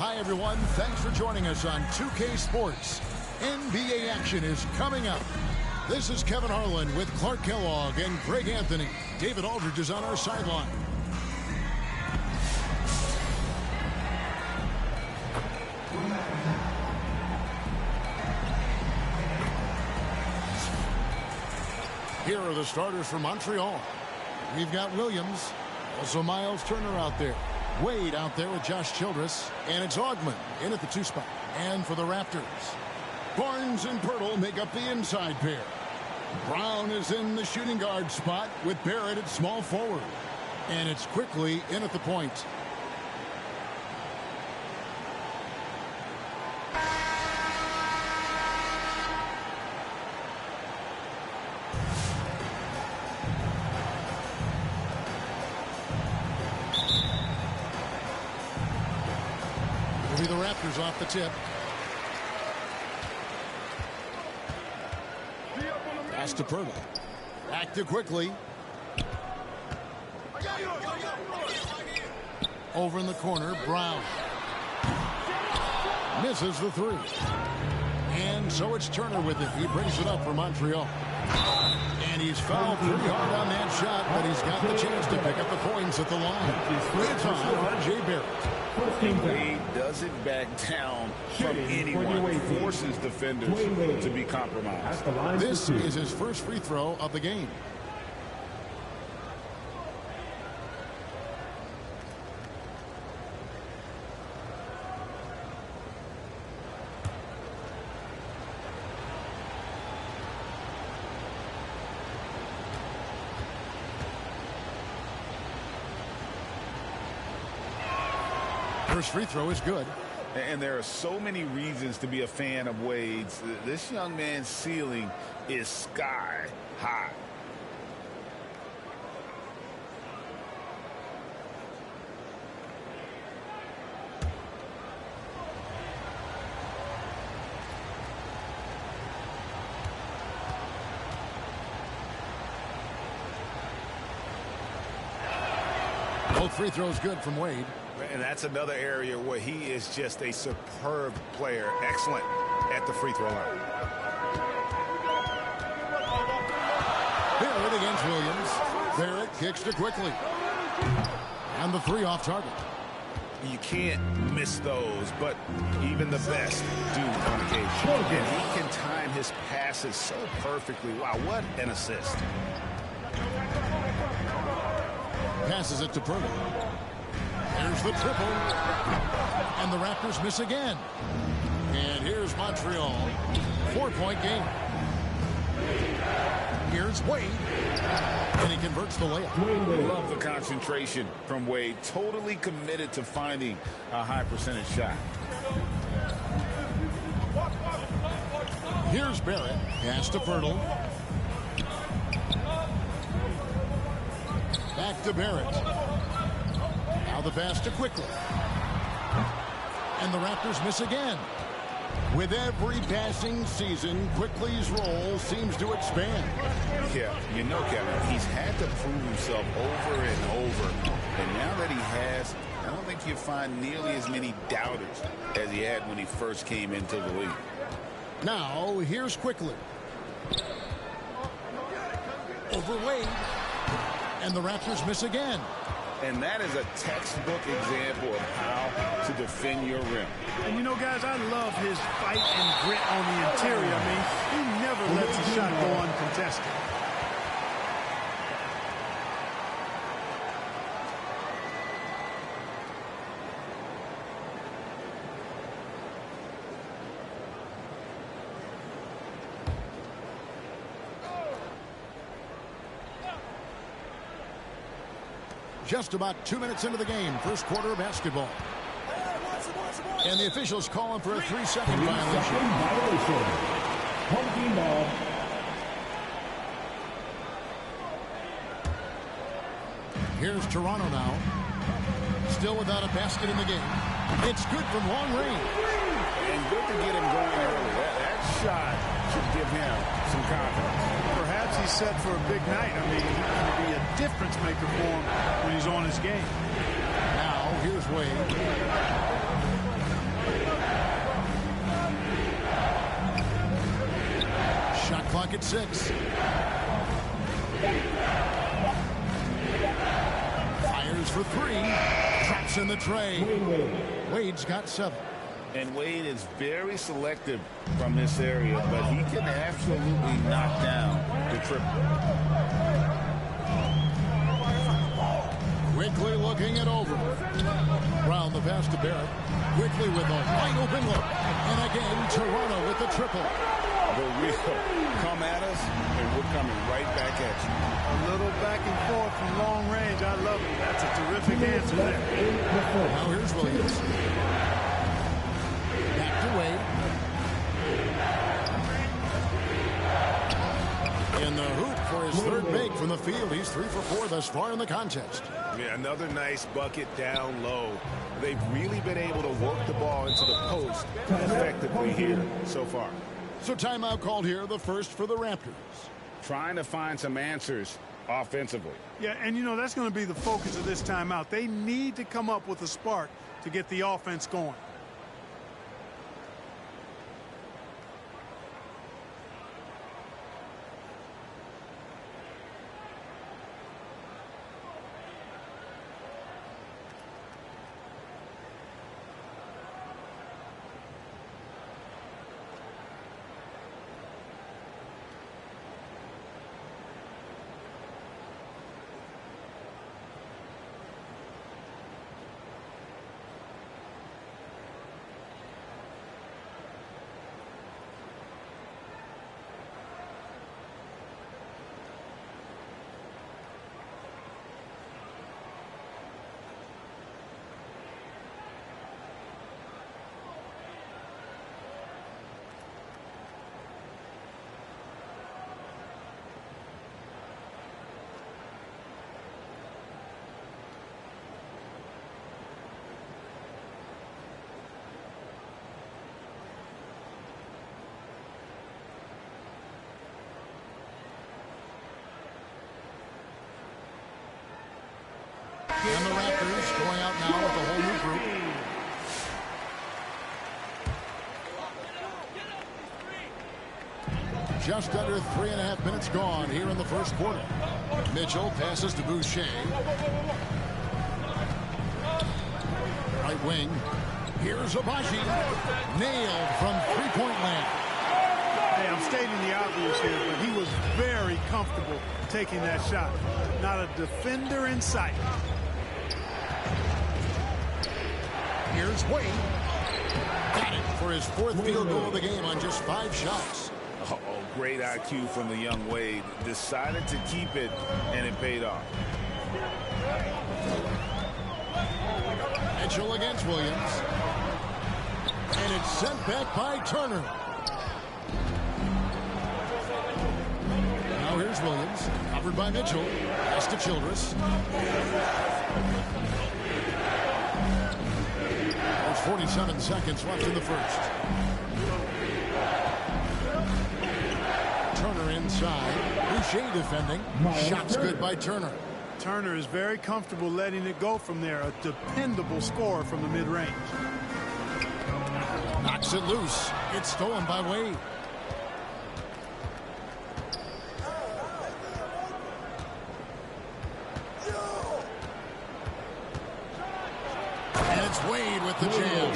Hi, everyone. Thanks for joining us on 2K Sports. NBA action is coming up. This is Kevin Harlan with Clark Kellogg and Greg Anthony. David Aldridge is on our sideline. Here are the starters for Montreal. We've got Williams, also Miles Turner out there. Wade out there with Josh Childress, and it's Augman in at the 2 spot. And for the Raptors, Barnes and Pirtle make up the inside pair. Brown is in the shooting guard spot with Barrett at small forward. And it's quickly in at the point. It'll be the Raptors off the tip. Pass to Pirtle. Back to quickly. Over in the corner, Brown. Misses the 3. And so it's Turner with it. He brings it up for Montreal. And he's fouled pretty hard on that shot, but he's got the chance to pick up the points at the line. It's on R.J. Barrett. Wade doesn't back down from anyone, forces defenders to be compromised. This is his first free throw of the game. First free throw is good. And there are so many reasons to be a fan of Wade's. This young man's ceiling is sky high. Both free throws good from Wade. And that's another area where he is just a superb player. Excellent at the free throw line. Barrett against Williams. Barrett kicks to quickly. And the 3 off target. You can't miss those, but even the best do on occasion. And he can time his passes so perfectly. Wow, what an assist. Passes it to Pirtle. There's the triple. And the Raptors miss again. And here's Montreal. 4-point game. Here's Wade. And he converts the layup. Love the concentration from Wade. Totally committed to finding a high percentage shot. Here's Barrett. Pass to Pirtle. Back to Barrett. Now the pass to quickly. And the Raptors miss again. With every passing season, Quickly's role seems to expand. Yeah, you know, Kevin, he's had to prove himself over and over. And now that he has, I don't think you'll find nearly as many doubters as he had when he first came into the league. Now, here's Quickly. Over Wade. And the Raptors miss again. And that is a textbook example of how to defend your rim. And you know, guys, I love his fight and grit on the interior. I mean, he never lets a shot go uncontested. Just about 2 minutes into the game, first quarter of basketball. And the officials calling for a 3-second violation. Home team ball. Here's Toronto now. Still without a basket in the game. It's good from long range. And good to get him going early. That shot should give him some confidence. Perhaps he's set for a big night. I mean, he can be a difference maker for him when he's on his game. Now, here's Wade. clock at 6. Fires for 3. Drops in the tray. Wade's got 7. And Wade is very selective from this area, but he can absolutely knock down the triple. Quickly looking it over. Round the pass to Barrett. Quickly with a wide open look. And again, Toronto with the triple. The real come at us, and we're coming right back at you. A little back and forth from long range. I love it. That's a terrific answer there. Now here's Williams. Back to Wade. In the hoop for his third make from the field. He's 3 for 4 thus far in the contest. Yeah, another nice bucket down low. They've really been able to work the ball into the post effectively here so far. So timeout called here, the first for the Raptors. Trying to find some answers offensively. Yeah, and you know, that's going to be the focus of this timeout. They need to come up with a spark to get the offense going. And the Raptors going out now with a whole new group. Just under 3.5 minutes gone here in the first quarter. Mitchell passes to Boucher. Right wing. Here's Abaji. Nailed from three-point land. Hey, I'm stating the obvious here, but he was very comfortable taking that shot. Not a defender in sight. Here's Wade. Got it for his 4th field goal of the game on just 5 shots. Oh, great IQ from the young Wade. Decided to keep it, and it paid off. Mitchell against Williams. And it's sent back by Turner. Now here's Williams. Covered by Mitchell. Pass to Childress. There's 47 seconds left in the first. Turner inside. Boucher defending. Shots good by Turner. Turner is very comfortable letting it go from there. A dependable scorer from the mid-range. Knocks it loose. It's stolen by Wade. And it's Wade with the jam.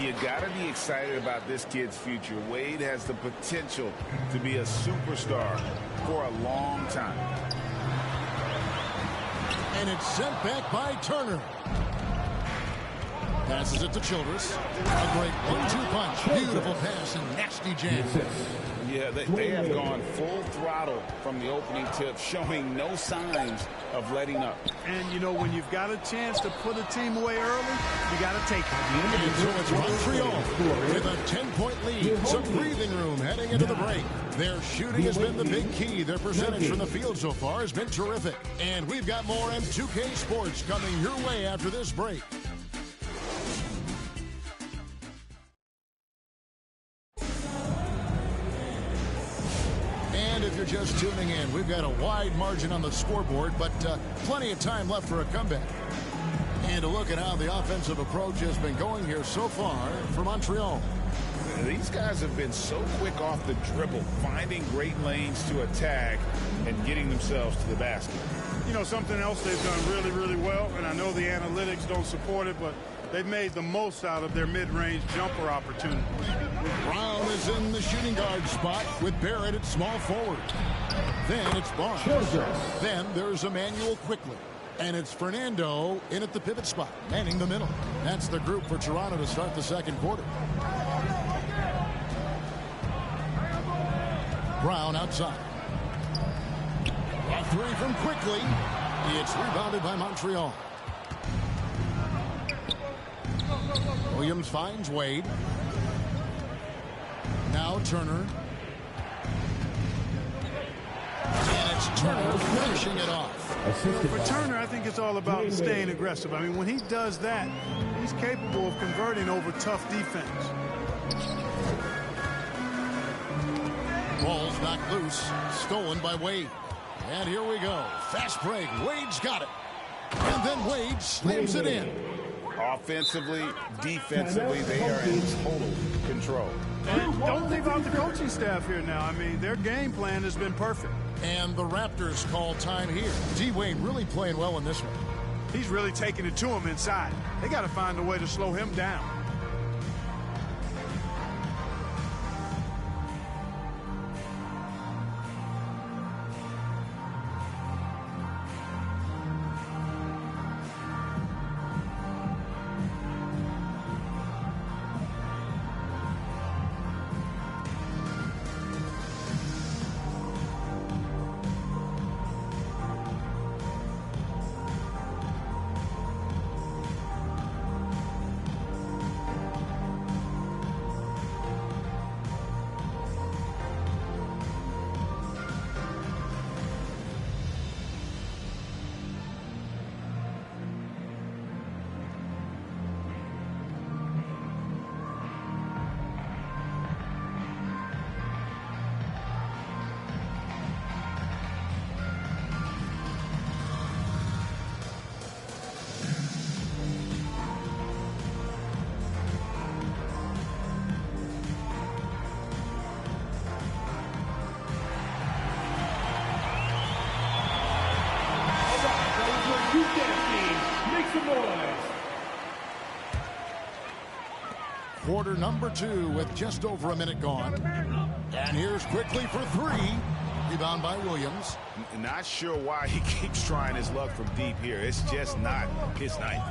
You got to be excited about this kid's future. Wade has the potential to be a superstar for a long time. And it's sent back by Turner. Passes it to Childress. A great 1-2 punch. Beautiful pass and nasty jam. Yeah, they have gone full throttle from the opening tip, showing no signs of letting up. And, you know, when you've got a chance to put a team away early, you got to take it. And so it's Montreal with a 10-point lead. Some breathing room heading into the break. Their shooting has been the big key. Their percentage from the field so far has been terrific. And we've got more M2K Sports coming your way after this break. If you're just tuning in, we've got a wide margin on the scoreboard, but plenty of time left for a comeback. And to look at how the offensive approach has been going here so far for Montreal. These guys have been so quick off the dribble, finding great lanes to attack and getting themselves to the basket. You know, something else they've done really, really well, and I know the analytics don't support it, but they've made the most out of their mid-range jumper opportunities. Brown is in the shooting guard spot with Barrett at small forward. Then it's Barnes. Then there's Emmanuel quickly. And it's Fernando in at the pivot spot, manning the middle. That's the group for Toronto to start the second quarter. Brown outside. A three from quickly. It's rebounded by Montreal. Williams finds Wade. Now Turner. And it's Turner finishing it off. For Turner, I think it's all about staying aggressive. I mean, when he does that, he's capable of converting over tough defense. Ball's knocked loose. Stolen by Wade. And here we go. Fast break. Wade's got it. And then Wade slams it in. Offensively, defensively, they are in total control. And don't leave out the coaching staff here now. I mean, their game plan has been perfect. And the Raptors call time here. D-Wade really playing well in this one. He's really taking it to him inside. They got to find a way to slow him down. Quarter number 2 with just over a minute gone. And here's quickly for 3. Rebound by Williams. Not sure why he keeps trying his luck from deep here. It's just not his night.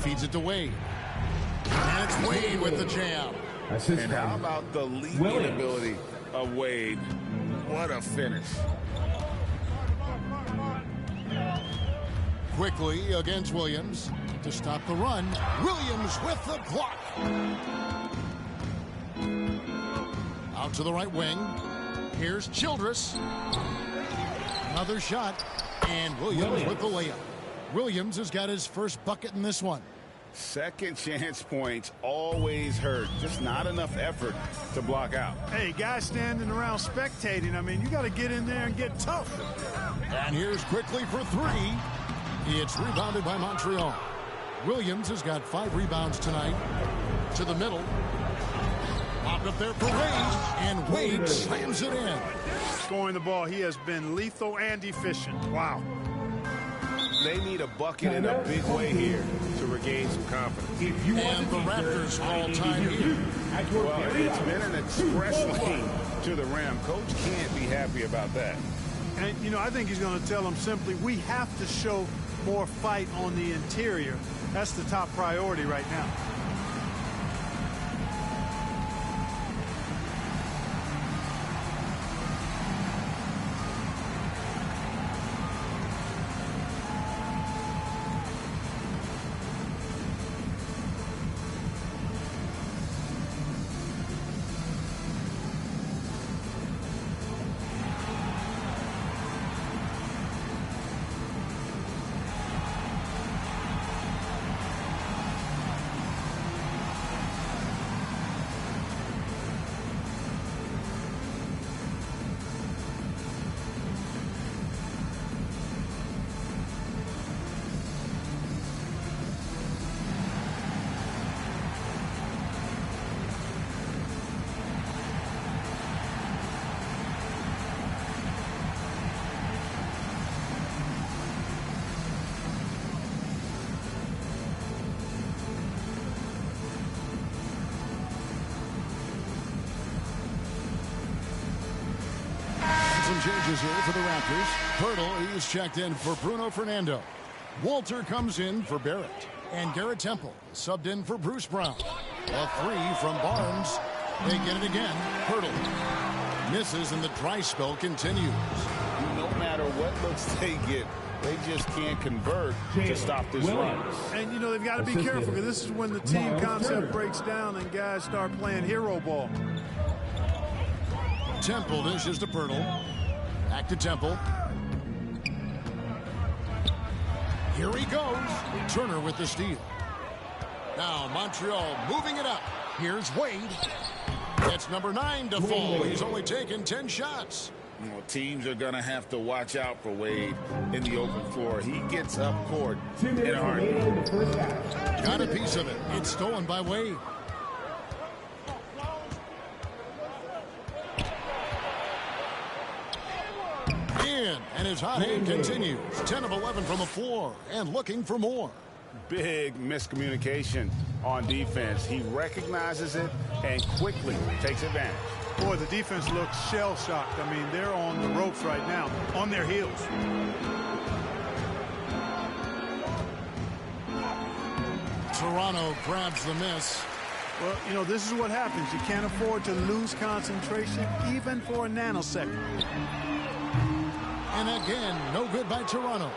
Feeds it to Wade. And it's Wade with the jam. And how about the leaping ability of Wade? What a finish. Quickly against Williams to stop the run. Williams with the block. Out to the right wing. Here's Childress. Another shot. And Williams with the layup. Williams has got his first bucket in this one. Second chance points always hurt. Just not enough effort to block out. Hey, guys standing around spectating. I mean, you got to get in there and get tough. And here's quickly for 3. It's rebounded by Montreal. Williams has got 5 rebounds tonight. To the middle. Popped up there for Wade. And Wade slams it in. Scoring the ball, he has been lethal and efficient. Wow. They need a bucket in a big way here to regain some confidence. And the Raptors call time here. Well, it's been an express lane to the rim. Coach can't be happy about that. And, you know, I think he's going to tell them simply, we have to show more fight on the interior. That's the top priority right now. changes here for the Raptors. Pirtle, he's checked in for Bruno Fernando. Walter comes in for Barrett. And Garrett Temple subbed in for Bruce Brown. A three from Barnes. They get it again. Pirtle misses and the dry spell continues. No matter what looks they get, they just can't convert to stop this run. And, you know, they've got to be careful because this is when the team concept breaks down and guys start playing hero ball. Temple dishes to Pirtle. Back to Temple. Here he goes. Turner with the steal. Now Montreal moving it up. Here's Wade. That's number 9 to fall. He's only taken 10 shots. You know, teams are going to have to watch out for Wade in the open floor. He gets up court in a heartbeat. Got a piece of it. It's stolen by Wade. And his hot hand continues. 10 of 11 from the floor and looking for more. Big miscommunication on defense. He recognizes it and quickly takes advantage. Boy, the defense looks shell-shocked. I mean, they're on the ropes right now, on their heels. Toronto grabs the miss. Well, you know, this is what happens. You can't afford to lose concentration even for a nanosecond. And again, no good by Toronto.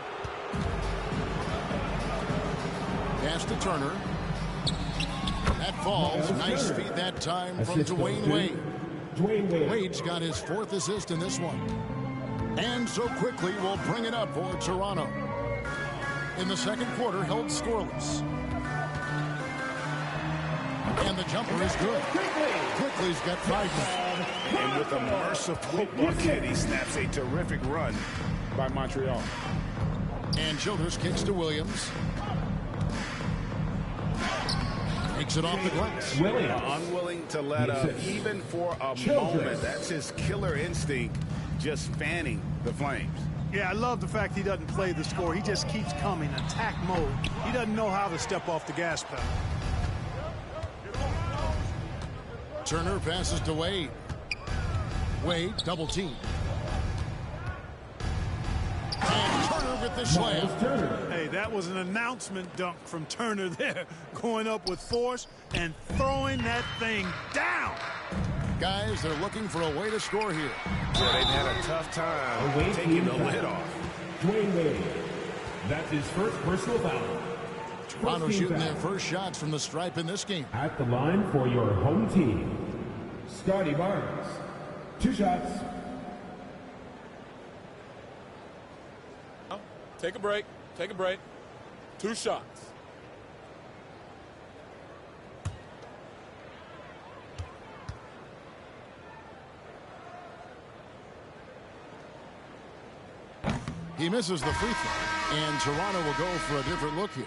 Pass to Turner. That falls. Nice feed that time from Dwayne Wade. Wade's got his 4th assist in this one. And so quickly will bring it up for Toronto. In the second quarter, held scoreless. And the jumper is good. Quickly's got 5 now. And with a merciful bucket, he snaps a terrific run by Montreal. And Childers kicks to Williams. Takes it off the glass. Unwilling to let up even for a moment. That's his killer instinct, just fanning the flames. Yeah, I love the fact he doesn't play the score. He just keeps coming, attack mode. He doesn't know how to step off the gas pedal. Turner passes to Wade. Wade, double team. And Turner with the slam. Hey, that was an announcement dunk from Turner there. Going up with force and throwing that thing down. Guys, they're looking for a way to score here. Yeah, they've had a tough time taking the lid off. Dwayne Wade. That's his first personal foul. Toronto shooting their first shots from the stripe in this game. At the line for your home team, Scotty Barnes. 2 shots. Take a break. Take a break. 2 shots. He misses the free throw, and Toronto will go for a different look here.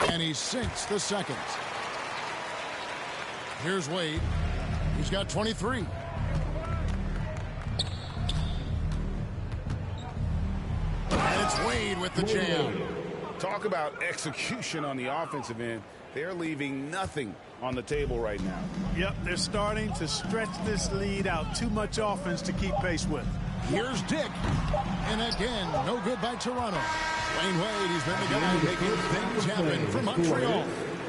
And he sinks the second. Here's Wade. He's got 23. And it's Wade with the jam. Talk about execution on the offensive end. They're leaving nothing on the table right now. Yep, they're starting to stretch this lead out. Too much offense to keep pace with. Here's Dick. And again, no good by Toronto. Dwayne Wade, he's been the guy making things happen for Montreal.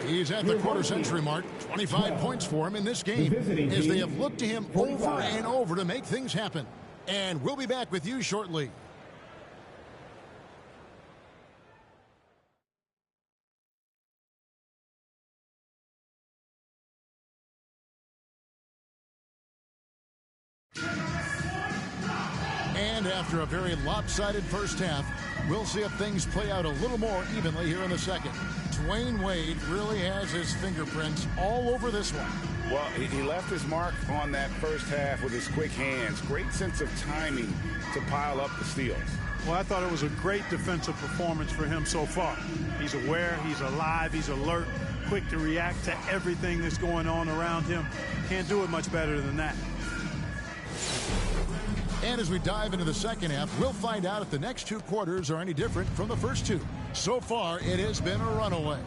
He's at the quarter-century mark. 25 points for him in this game as they have looked to him over and over to make things happen. And we'll be back with you shortly. And after a very lopsided first half, we'll see if things play out a little more evenly here in the second. Dwayne Wade really has his fingerprints all over this one. Well, he left his mark on that first half with his quick hands. Great sense of timing to pile up the steals. Well, I thought it was a great defensive performance for him so far. He's aware, he's alive, he's alert, quick to react to everything that's going on around him. Can't do it much better than that. And as we dive into the second half, we'll find out if the next two quarters are any different from the first two. So far, it has been a runaway.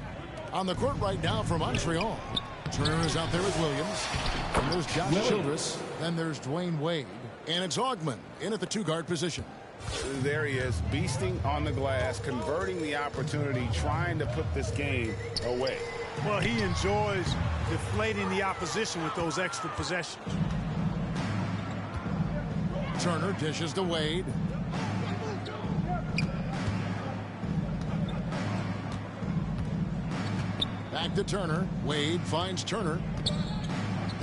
On the court right now for Montreal, Turner is out there with Williams. And there's Josh Childress. Then there's Dwayne Wade. And it's Augman in at the two-guard position. There he is, beasting on the glass, converting the opportunity, trying to put this game away. Well, he enjoys deflating the opposition with those extra possessions. Turner dishes to Wade. Back to Turner. Wade finds Turner.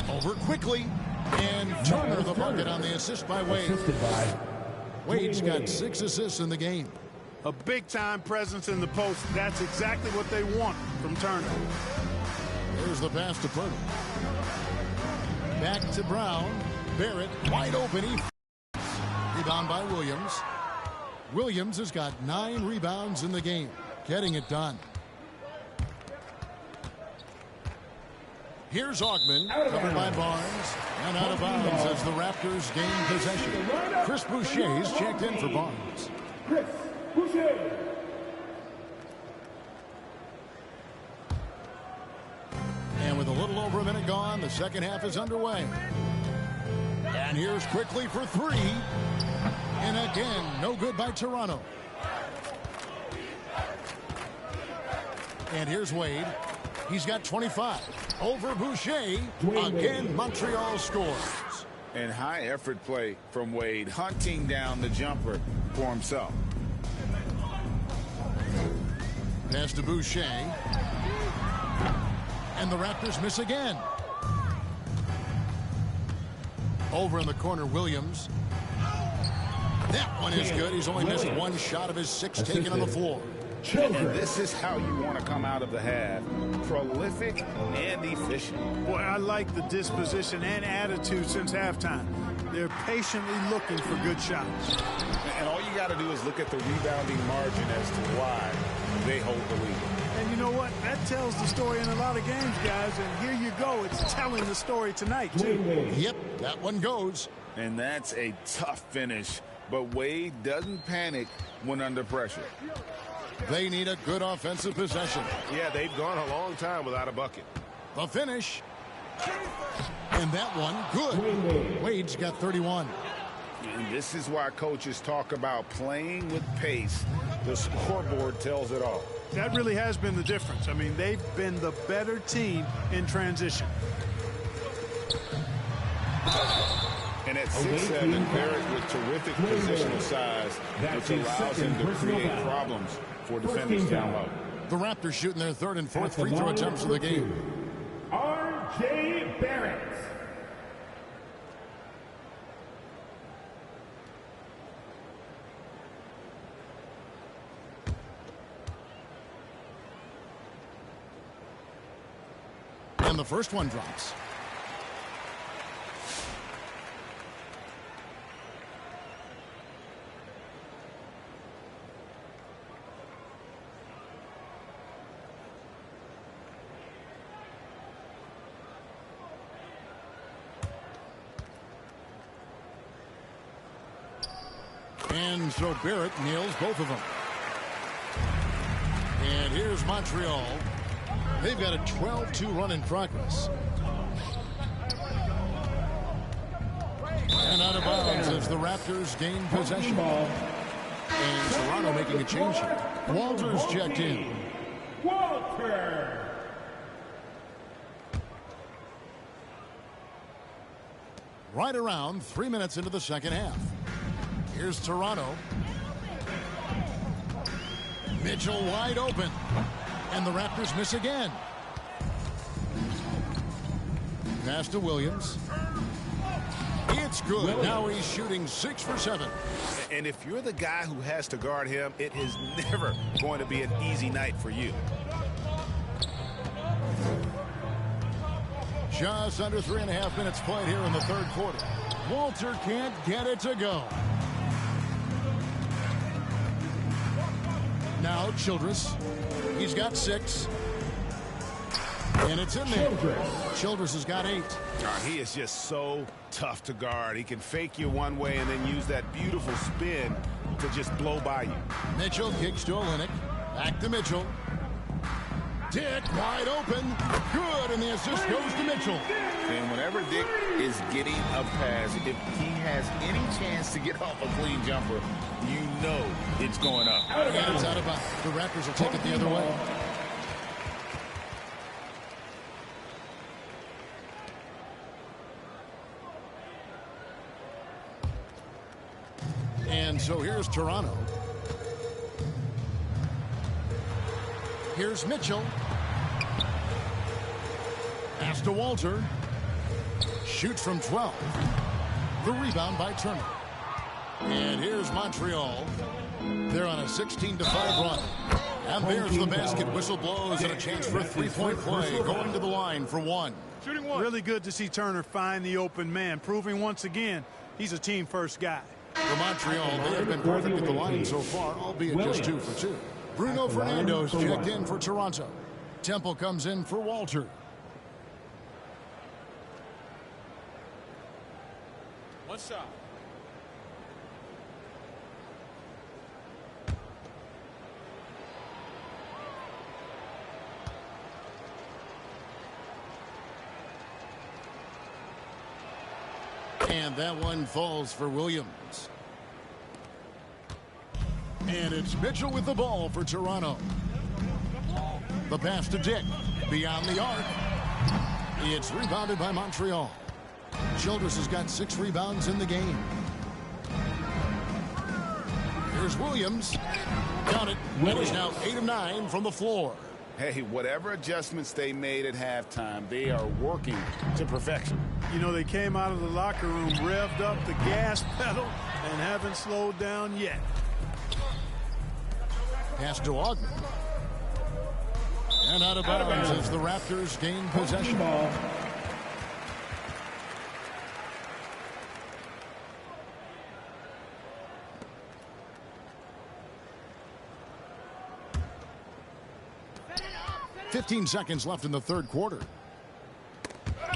Over quickly. And Turner the bucket on the assist by Wade. Wade's got 6 assists in the game. A big-time presence in the post. That's exactly what they want from Turner. There's the pass to Turner. Back to Brown. Barrett wide open. Rebound by Williams. Williams has got 9 rebounds in the game. Getting it done. Here's Augman, covered by Barnes, and out of bounds as the Raptors gain possession. Chris Boucher's checked in for Barnes. Chris Boucher. And with a little over a minute gone, the second half is underway. And here's quickly for 3. And again, no good by Toronto. And here's Wade. He's got 25. Over Boucher. Again, Montreal scores. And high effort play from Wade, hunting down the jumper for himself. Pass to Boucher. And the Raptors miss again. Over in the corner, Williams. That one is good. He's only missed 1 shot of his 6 taken on the floor. And this is how you want to come out of the half. Prolific and efficient. Boy, I like the disposition and attitude since halftime. They're patiently looking for good shots. And all you got to do is look at the rebounding margin as to why they hold the lead. And you know what? That tells the story in a lot of games, guys. And here you go. It's telling the story tonight, too. Yep, that one goes. And that's a tough finish. But Wade doesn't panic when under pressure. They need a good offensive possession. Yeah, they've gone a long time without a bucket. The finish. And that one, good. Wade's got 31. And this is why coaches talk about playing with pace. The scoreboard tells it all. That really has been the difference. I mean, they've been the better team in transition. And at 6'7", Barrett with terrific positional size, which allows him to create problems for defenders down low. The Raptors shooting their 3rd and 4th free throw attempts of the game. R.J. Barrett. And the first one drops. And so Barrett nails both of them. And here's Montreal. They've got a 12-2 run in progress. And out of bounds as the Raptors gain possession. And Toronto making a change here. Walter's checked in. Walter. Right around 3 minutes into the second half. Here's Toronto. Mitchell wide open. And the Raptors miss again. Pass to Williams. It's good. Now he's shooting 6 for 7. And if you're the guy who has to guard him, it is never going to be an easy night for you. Just under 3.5 minutes played here in the third quarter. Walter can't get it to go. Now Childress. He's got 6. And it's in there. Childress has got 8. He is just so tough to guard. He can fake you one way and then use that beautiful spin to just blow by you. Mitchell kicks to Olynyk. Back to Mitchell. Dick wide open. Good, and the assist goes to Mitchell. And whenever Dick is getting a pass, if he has any chance to get off a clean jumper, you know it's going up. And it's out of bounds. The Raptors will take it the other way. And so here's Toronto. Here's Mitchell. Pass to Walter. Shoots from 12. The rebound by Turner. And here's Montreal. They're on a 16-5 run. And there's the basket. Whistle blows and a chance for a three-point play. Going to the line for 1. Shooting 1. Really good to see Turner find the open man, proving once again he's a team-first guy. For Montreal, they have been perfect at the line so far, albeit just 2 for 2. Bruno Fernando's checked in for Toronto. Temple comes in for Walter. One shot. And that one falls for Williams. And it's Mitchell with the ball for Toronto. The pass to Dick. Beyond the arc. It's rebounded by Montreal. Childress has got 6 rebounds in the game. Here's Williams. Got it. And he's now 8 of 9 from the floor. Hey, whatever adjustments they made at halftime, they are working to perfection. You know, they came out of the locker room, revved up the gas pedal, and haven't slowed down yet. Pass to Ogden. And out of bounds as the Raptors gain possession. 15 seconds left in the third quarter.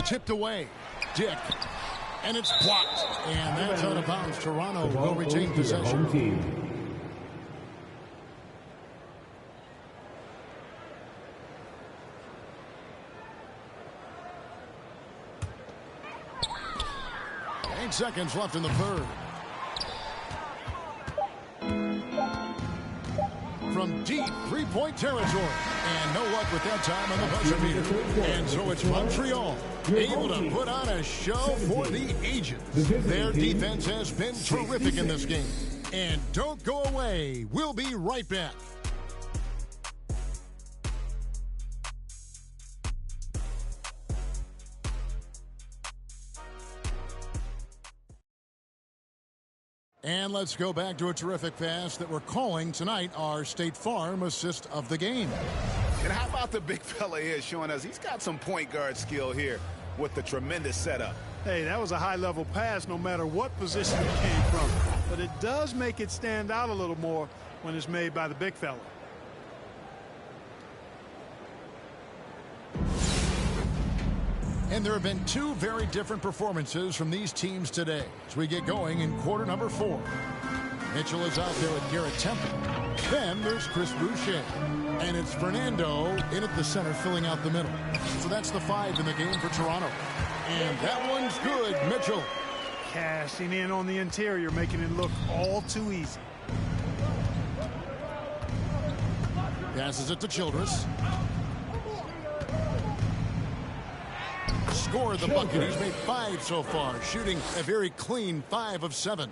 Tipped away. Dick. And it's blocked. And that's out of bounds. Toronto will retain possession. Seconds left in the third. From deep three-point territory. And no luck with that time on the buzzer beater. And so it's Montreal able to put on a show for the ages. Their defense has been terrific in this game. And don't go away. We'll be right back. And let's go back to a terrific pass that we're calling tonight our State Farm assist of the game. And how about the big fella here showing us he's got some point guard skill here with the tremendous setup. Hey, that was a high-level pass no matter what position it came from. But it does make it stand out a little more when it's made by the big fella. And there have been 2 very different performances from these teams today as we get going in quarter number 4. Mitchell is out there with Garrett Temple. Then there's Chris Boucher. And it's Fernando in at the center filling out the middle. So that's the 5 in the game for Toronto. And that one's good. Mitchell. Cashing in on the interior, making it look all too easy. Passes it to Childress. Scored the bucket. He's made 5 so far, shooting a very clean 5 of 7.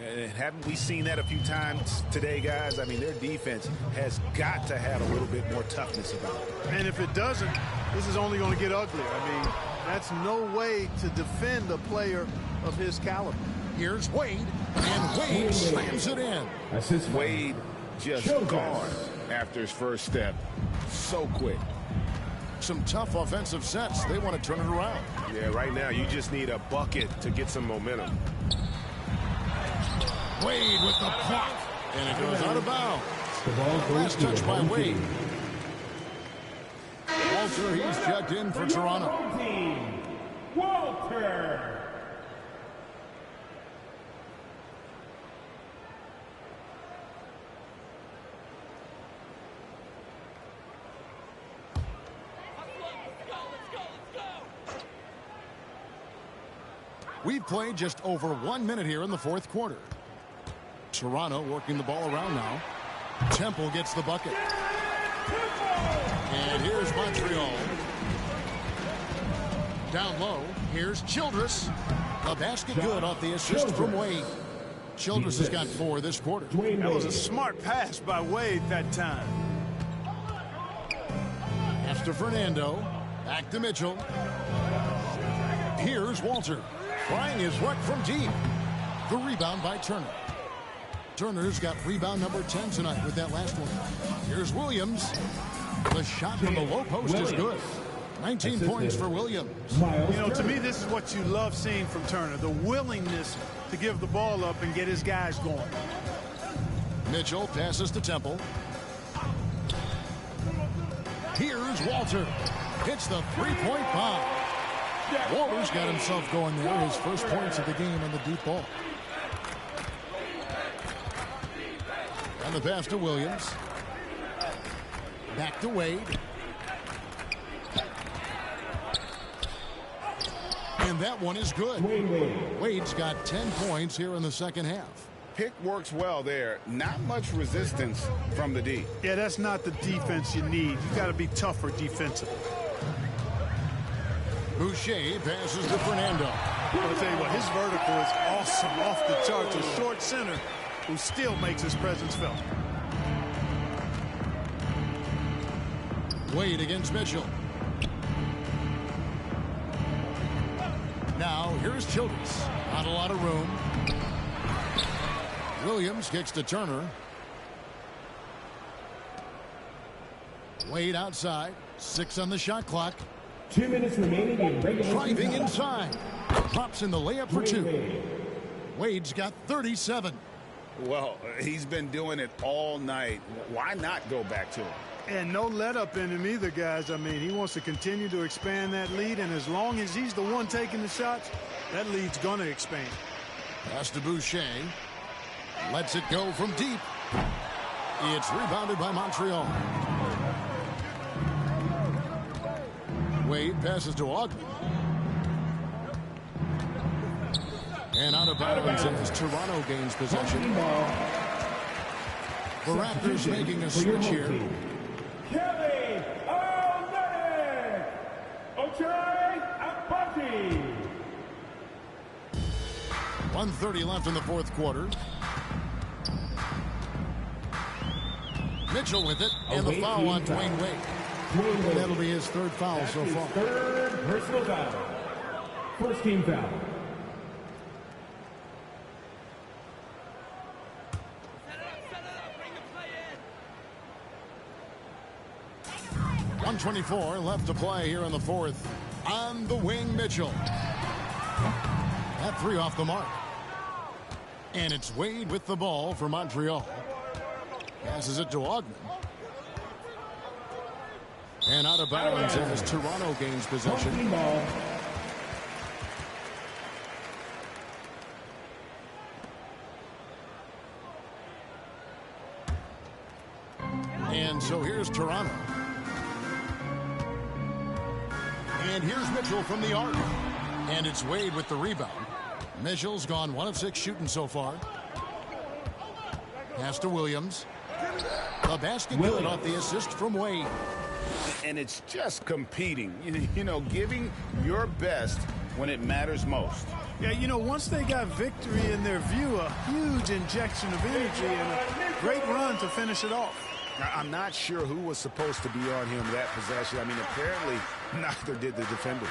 And haven't we seen that a few times today, guys? I mean, their defense has got to have a little bit more toughness about it. And if it doesn't, this is only going to get uglier. I mean, that's no way to defend a player of his caliber. Here's Wade, and Wade slams it in. Wade just gone after his first step. So quick. Some tough offensive sets. They want to turn it around. Yeah, right now you just need a bucket to get some momentum. Wade with the block. And it goes out of bounds. The ball goes Last to touch the by home Wade. team. Walter, he's checked in for Toronto. Home team, Walter. We've played just over 1 minute here in the fourth quarter. Toronto working the ball around now. Temple gets the bucket. And here's Montreal. Down low, here's Childress. The basket good off the assist from Wade. Childress has got 4 this quarter. That was a smart pass by Wade that time. Pass to Fernando. Back to Mitchell. Here's Walter. Trying his luck from deep. The rebound by Turner. Turner's got rebound number 10 tonight with that last one. Here's Williams. The shot from the low post is good. 19 points for Williams. You know, to me, this is what you love seeing from Turner, the willingness to give the ball up and get his guys going. Mitchell passes to Temple. Here's Walter. Hits the three-point bomb. Walter's got himself going there. His first points of the game on the deep ball. And the pass to Williams. Back to Wade. And that one is good. Wade's got 10 points here in the second half. Pick works well there. Not much resistance from the D. Yeah, that's not the defense you need. You got to be tougher defensively. Boucher passes to Fernando. I'll tell you what, his vertical is awesome, off the charts. A short center who still makes his presence felt. Wade against Mitchell. Now here's Childress. Not a lot of room. Williams kicks to Turner. Wade outside. 6 on the shot clock. 2 minutes remaining in regulation. Driving inside. Drops in the layup for 2. Wade's got 37. Well, he's been doing it all night. Why not go back to him? And no let up in him either, guys. I mean, he wants to continue to expand that lead, and as long as he's the one taking the shots, that lead's going to expand. Pass to Boucher. Lets it go from deep. It's rebounded by Montreal. Wade passes to Ogden. And out of bounds as Toronto gains possession. The Raptors making a switch here. Kelly Olynyk. Ochai Agbaji. 1:30 left in the fourth quarter. Mitchell with it, and the foul on Dwayne Wade. That'll be his third foul so far. Third personal foul. First team foul. .124 left to play here in the fourth. On the wing, Mitchell. That 3 off the mark. And it's Wade with the ball for Montreal. Passes it to Ogden. And out of bounds as Toronto gains possession. And so here's Toronto. And here's Mitchell from the arc. And it's Wade with the rebound. Mitchell's gone 1 of 6 shooting so far. Pass to Williams. The basket good off the assist from Wade. And it's just competing. You know, giving your best when it matters most. Yeah, you know, once they got victory in their view, a huge injection of energy and a great run to finish it off. I'm not sure who was supposed to be on him that possession. I mean, apparently neither did the defenders.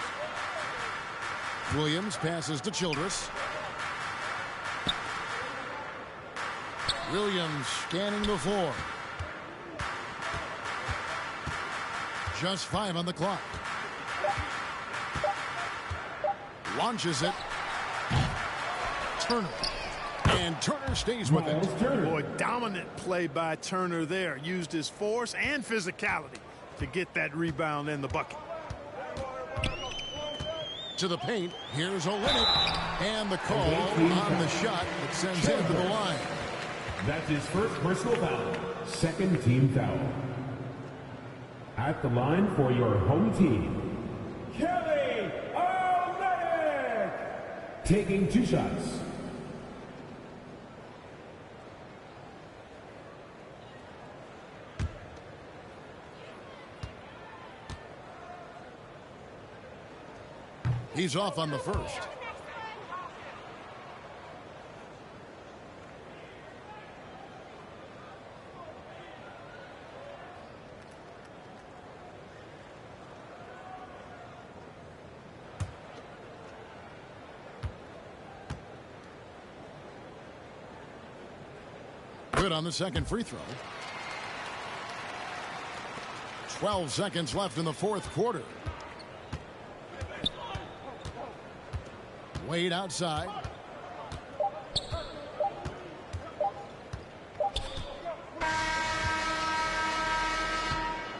Williams passes to Childress. Williams scanning the floor. Just 5 on the clock. Launches it. Turner. And Turner stays with it. Boy, dominant play by Turner there. Used his force and physicality to get that rebound and the bucket. To the paint. Here's Olynyk. And the call on the shot that sends him to the line. That's his first personal foul. Second team foul. At the line for your home team, Kelly Olynyk. Taking 2 shots. He's off on the first. Good on the second free throw. 12 seconds left in the fourth quarter. Wade outside.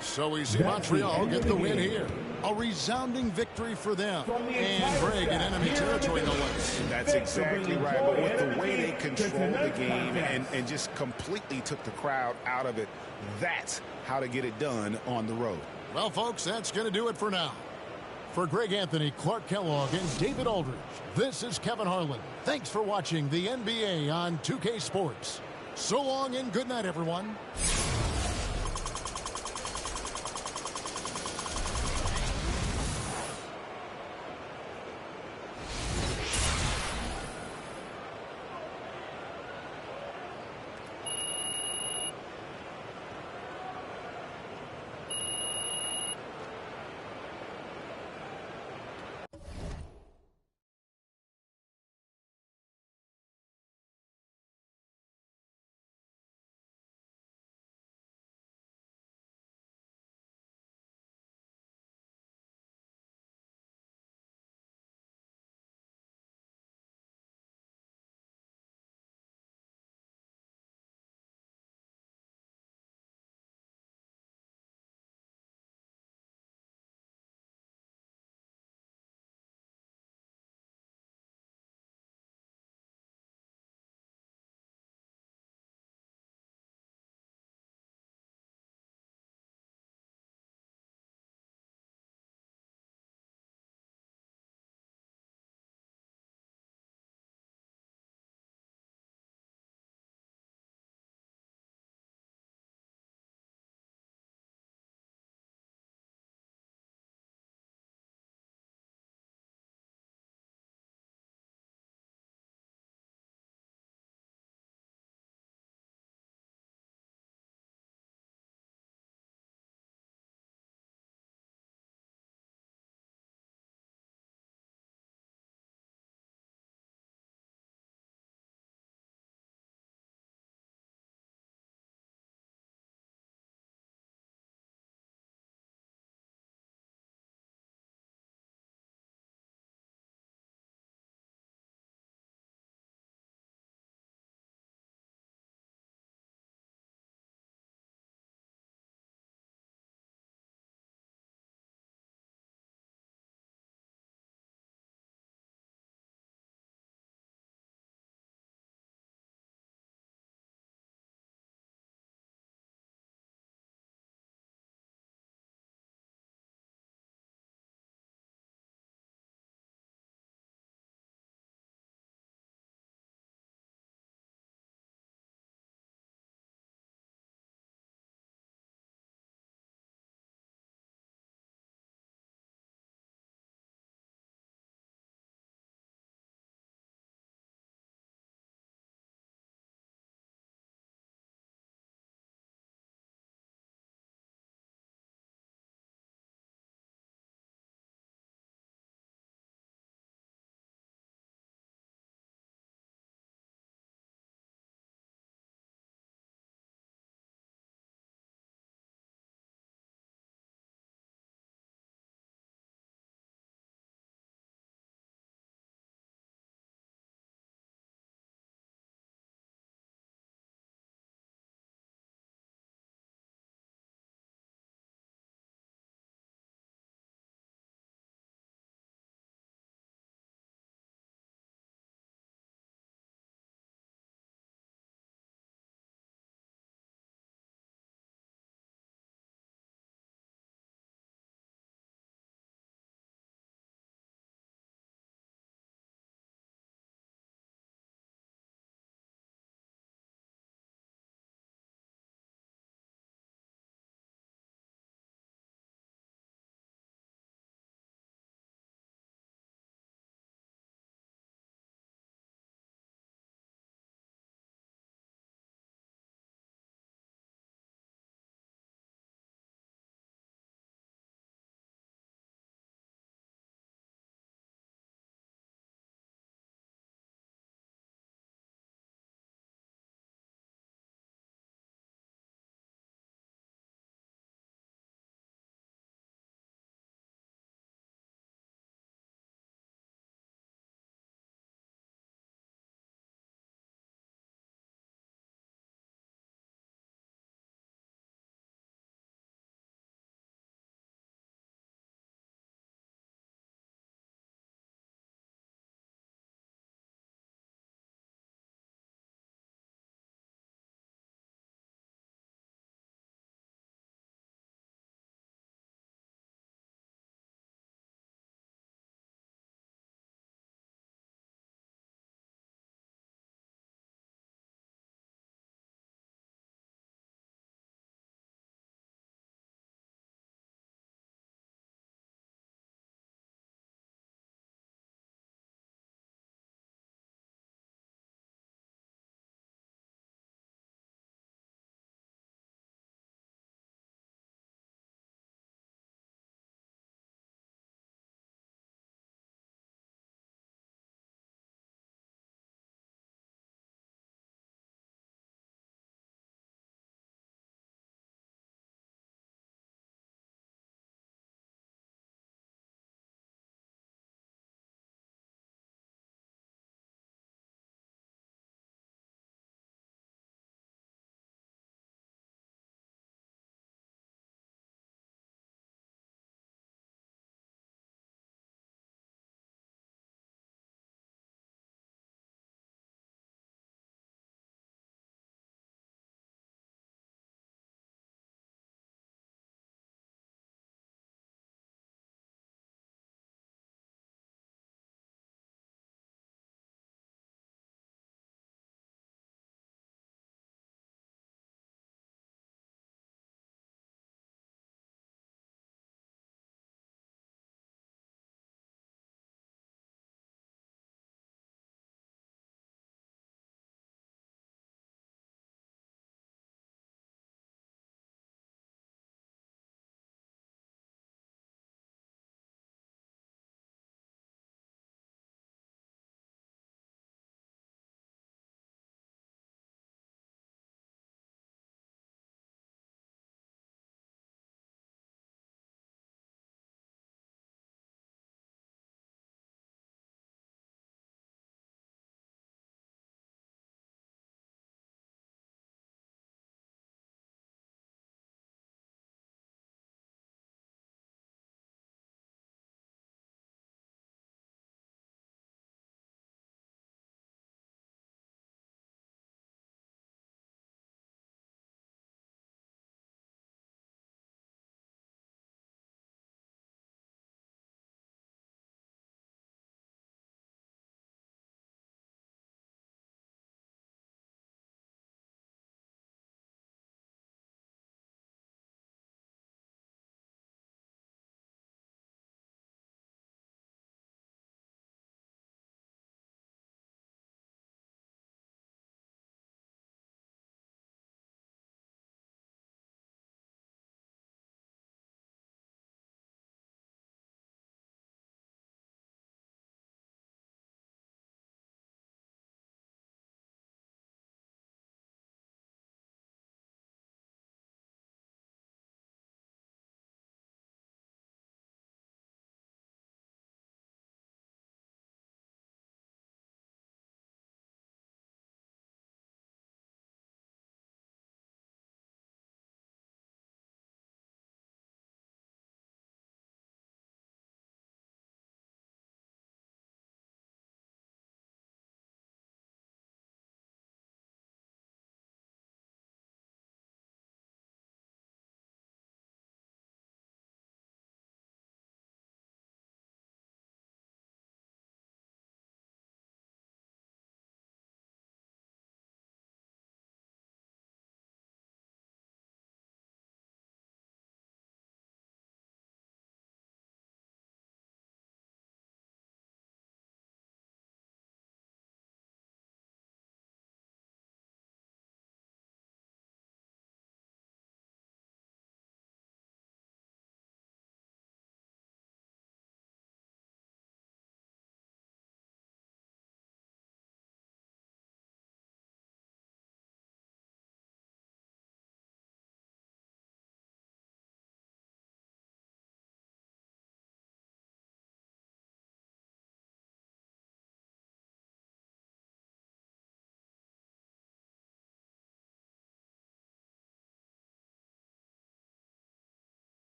So we see Montreal get the win here. A resounding victory for them. And Greg in enemy territory, no less. That's exactly right. But with the way they controlled the game and just completely took the crowd out of it, that's how to get it done on the road. Well, folks, that's going to do it for now. For Greg Anthony, Clark Kellogg, and David Aldridge, this is Kevin Harlan. Thanks for watching the NBA on 2K Sports. So long and good night, everyone.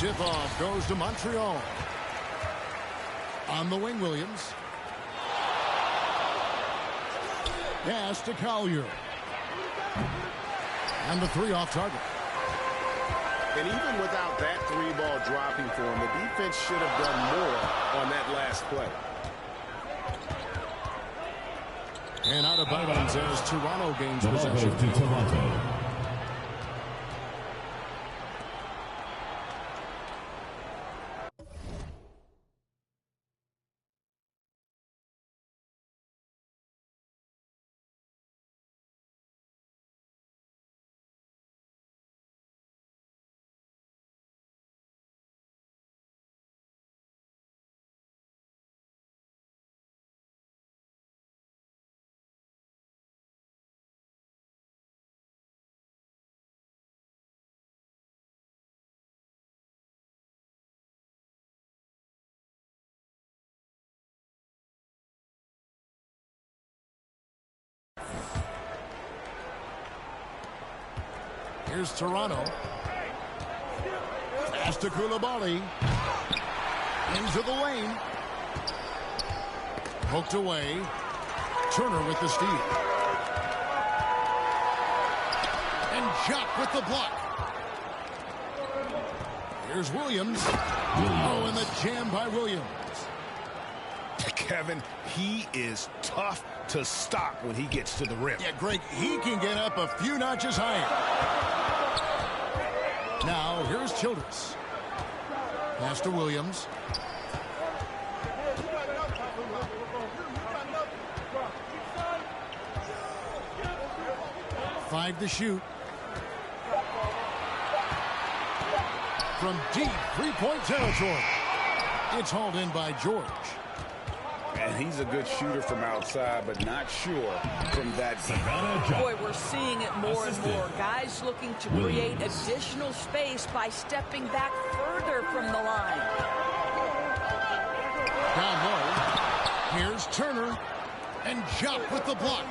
tip-off goes to Montreal. On the wing, Williams. Pass to Collier. And the three off target. And even without that three ball dropping for him, the defense should have done more on that last play. And out of bounds as Toronto gains The ball possession. goes to Toronto. Here's Toronto. Pass to Koulibaly. Into the lane. Poked away. Turner with the steal. And Jock with the block. Here's Williams. Oh, and the jam by Williams. Kevin, he is tough to stop when he gets to the rim. Yeah, Greg, he can get up a few notches higher. Now, here's Childress. Pass to Williams. Five to shoot. From deep three-point territory. It's hauled in by George. And he's a good shooter from outside, but not sure from that deep. Boy, we're seeing it more and more. Guys looking to create additional space by stepping back further from the line. Down low. Here's Turner. And Jock with the block.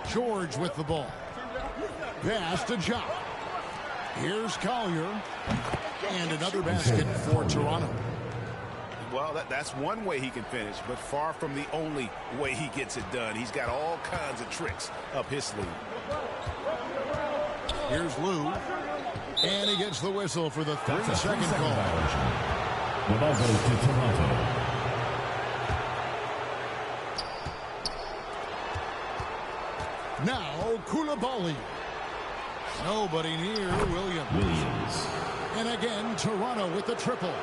George with the ball. Pass to Jock. Here's Collier. And another basket for Toronto. Well, that's one way he can finish, but far from the only way he gets it done. He's got all kinds of tricks up his sleeve. Here's Lou. And he gets the whistle for the 3-second call. The ball goes to Toronto. Now, Koulibaly. Nobody near Williams. And again, Toronto with the triple.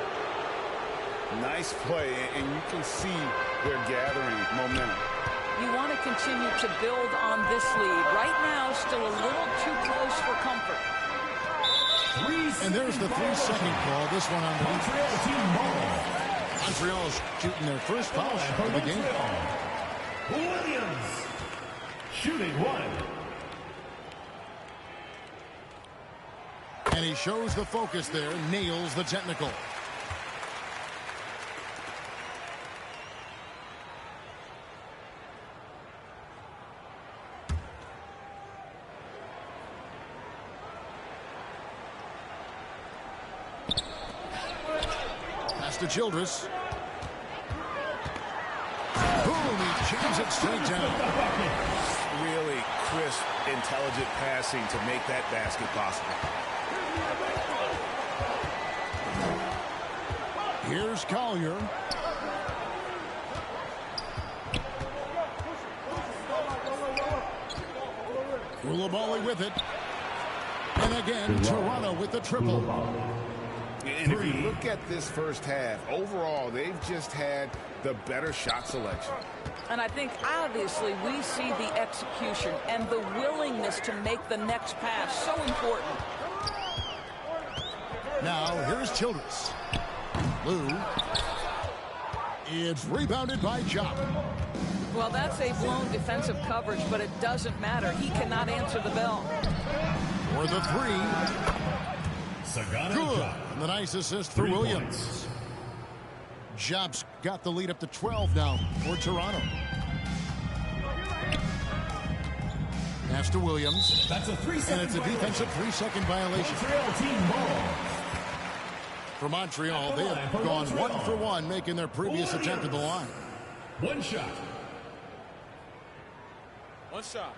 Nice play, and you can see they're gathering momentum. You want to continue to build on this lead. Right now, still a little too close for comfort. And there's the 3-second call. This one on the Montreal team ball. Montreal's shooting their first foul shot of the game. Williams shooting one. And he shows the focus there, nails the technical. Pass to Childress. Boom, he jams it straight down. Really crisp, intelligent passing to make that basket possible. Here's Collier. Koulibaly with it. And again, Toronto with the triple. And if you look at this first half, overall, they've just had the better shot selection. And I think, obviously, we see the execution and the willingness to make the next pass so important. Now, here's Childress. Lou. It's rebounded by Jock. Well, that's a blown defensive coverage, but it doesn't matter. He cannot answer the bell. For the three. Good. And the nice assist for Williams. Job's got the lead up to 12 now for Toronto. Pass to Williams. That's a 3-second And it's a defensive 3-second violation. Montreal team ball. For Montreal, they have gone 1 for 1, making their previous attempt at the line. One shot. One shot.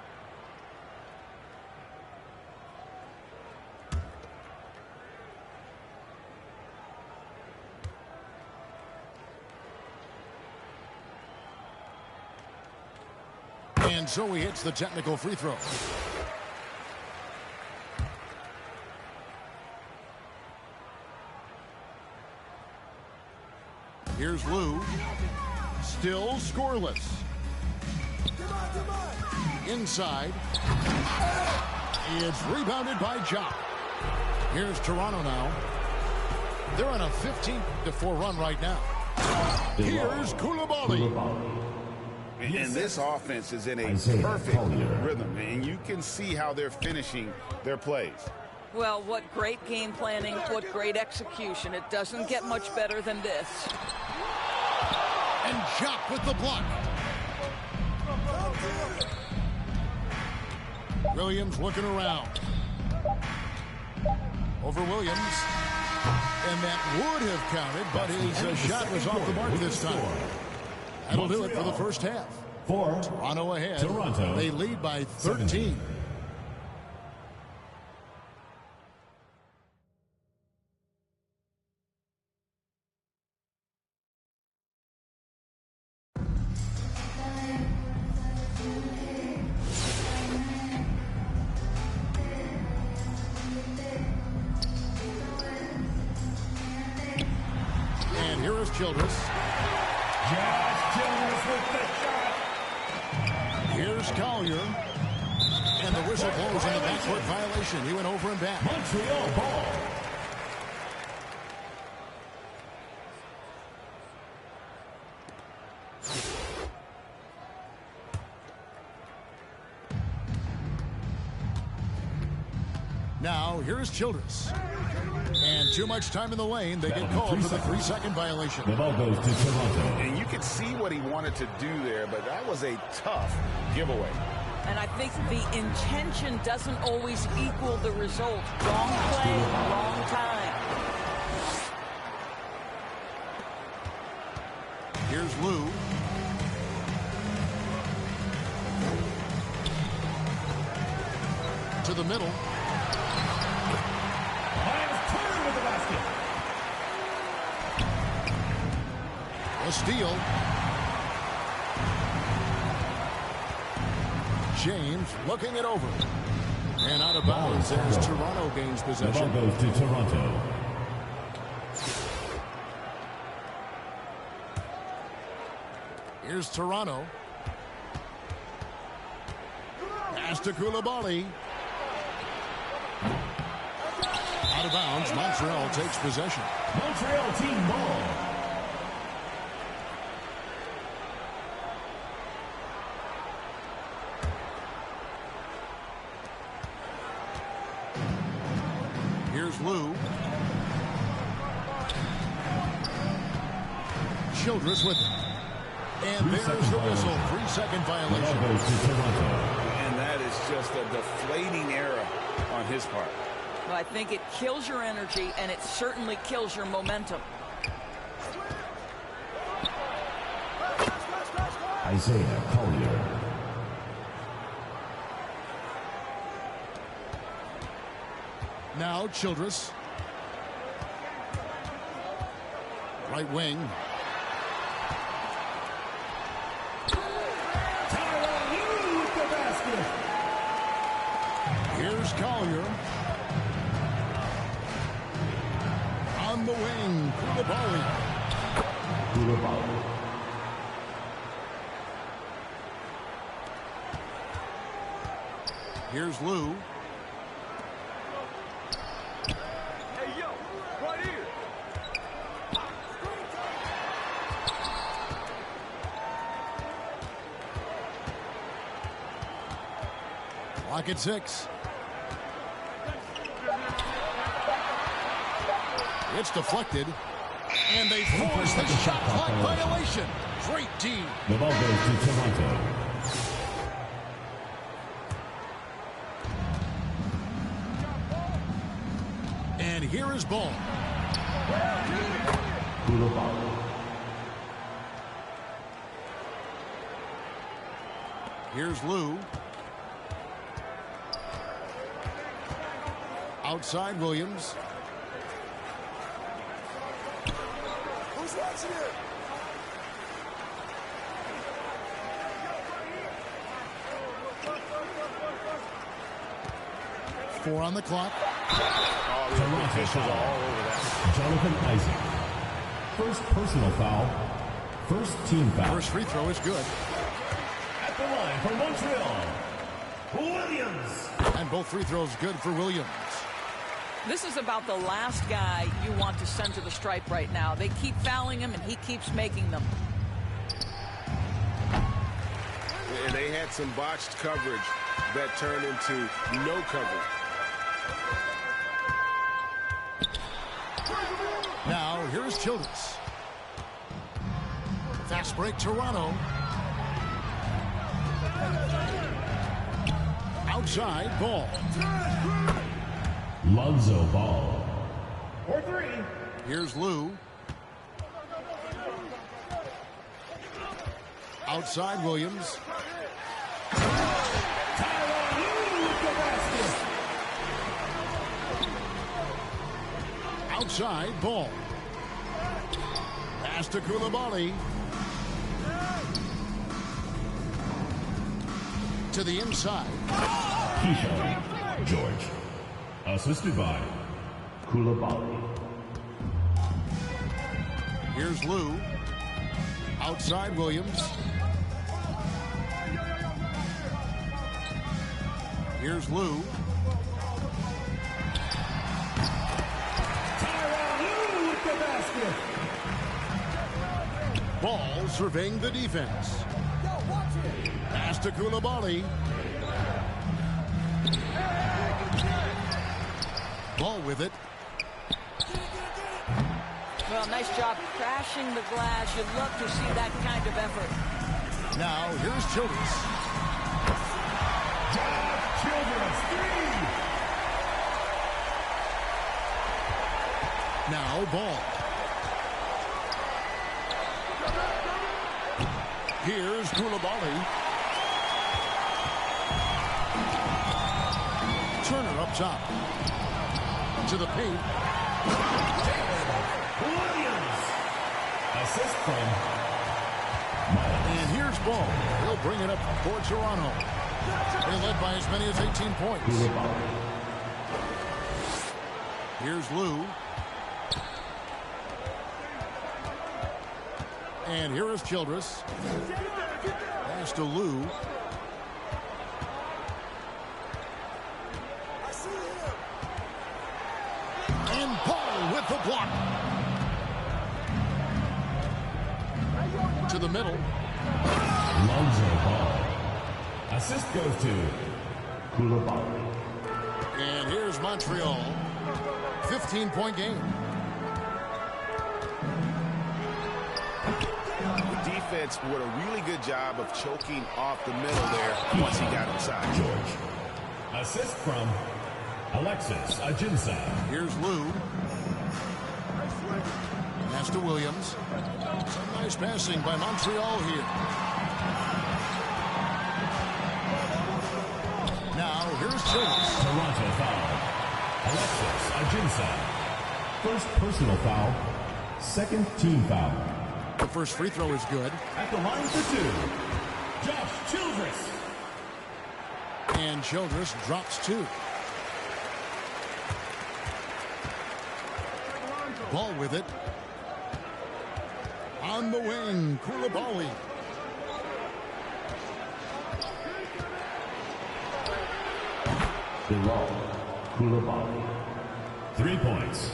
And so he hits the technical free throw. Here's Lou. Still scoreless. Inside. It's rebounded by Jock. Here's Toronto now. They're on a 15-4 run right now. Here's Koulibaly. And this offense is in a perfect rhythm, and you can see how they're finishing their plays. Well, what great game planning, what great execution. It doesn't get much better than this. And Jock with the block. Williams looking around. Over Williams. And that would have counted, but his shot was off the mark this time. That'll do it for the first half. Toronto ahead. They lead by 13. And here is Childress. Here's Collier. And the whistle blows in the backcourt violation. He went over and back. Montreal ball. Now, here's Childress. And too much time in the lane. They get called for the 3-second violation. The ball goes to Toronto. And you can see what he wanted to do there, but that was a tough giveaway. And I think the intention doesn't always equal the result. Wrong play, wrong time. Here's Lou. To the middle. A steal. James looking it over. And out of bounds as Toronto gains possession. The ball goes to Toronto. Here's Toronto. Pass to Koulibaly. Out of bounds. Montreal takes possession. Montreal team ball. Here's Lou. Childress with it. And there's the whistle. 3-second violation. And that is just a deflating error on his part. Well, I think it kills your energy, and it certainly kills your momentum. Isaiah Collier. Now Childress. Right wing. Here's Collier. On the wing. Koulibaly. Here's Lou. Hey, yo, right here. Clock at 6. It's deflected. And they force the shot clock violation. Great D. The ball goes to Toronto. here is Ball. Here's Lou. Outside Williams. Who's watching it? Four on the clock. Oh, the officials are all over that. Jonathan Isaac. First personal foul. First team foul. First free throw is good. At the line for Montreal, Williams. And both free throws good for Williams. This is about the last guy you want to send to the stripe right now. They keep fouling him, and he keeps making them. And they had some botched coverage that turned into no coverage. Now, here's Childress. Fast break, Toronto. Outside, Ball. Lonzo Ball. For three. Here's Lou. Outside, Williams. Outside, Ball. Pass to Koulibaly. To the inside. Keyshawn George. Assisted by Koulibaly. Here's Lou. Outside Williams. Here's Lou. with the basket. Ball surveying the defense. Pass to Koulibaly. Ball with it. Well, nice job crashing the glass. You'd love to see that kind of effort. Now, here's Childress. Childress, three. Now, Ball. Here's Koulibaly. Turner up top. To the paint. Williams. Assist from And here's Ball. He'll bring it up for Toronto. They led by as many as 18 points. Here's Lou. And here is Childress. Pass to Lou. And Paul with the block. To the middle. Lonzo Ball. Assist goes to Koulibaly. And here's Montreal. 15-point game. The defense did a really good job of choking off the middle there once he got inside. George. Assist from Alexis Ajinça. Here's Lou. Pass to Williams. Some nice passing by Montreal here. Now, here's Childress. Toronto foul. Alexis Ajinça. First personal foul. Second team foul. The first free throw is good. At the line for two. Josh Childress. And Childress drops two. Ball with it. On the wing, Koulibaly. Bilal Koulibaly. 3 points.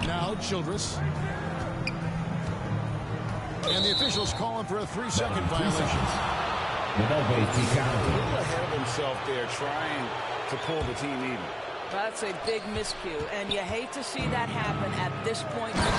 Now Childress. And the officials calling for a 3-second violation. The ball goes to County. Ahead of himself there, trying to pull the team even. That's a big miscue, and you hate to see that happen at this point in the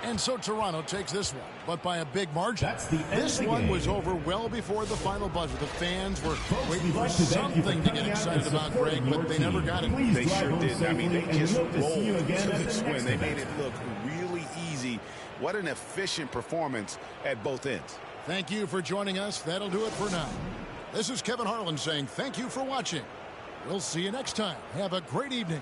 game. And so Toronto takes this one, but by a big margin. That's the end This of the one game. was over well before the final buzzer. The fans were waiting we'd for like to thank you for something to get coming out excited and about, supporting Greg, your but they never team. got it. Please They drive sure home did. I mean, safely, they and we just hope to see you rolled again to at the this next win. They made event. it look really easy. What an efficient performance at both ends. Thank you for joining us. That'll do it for now. This is Kevin Harlan saying thank you for watching. We'll see you next time. Have a great evening.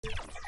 You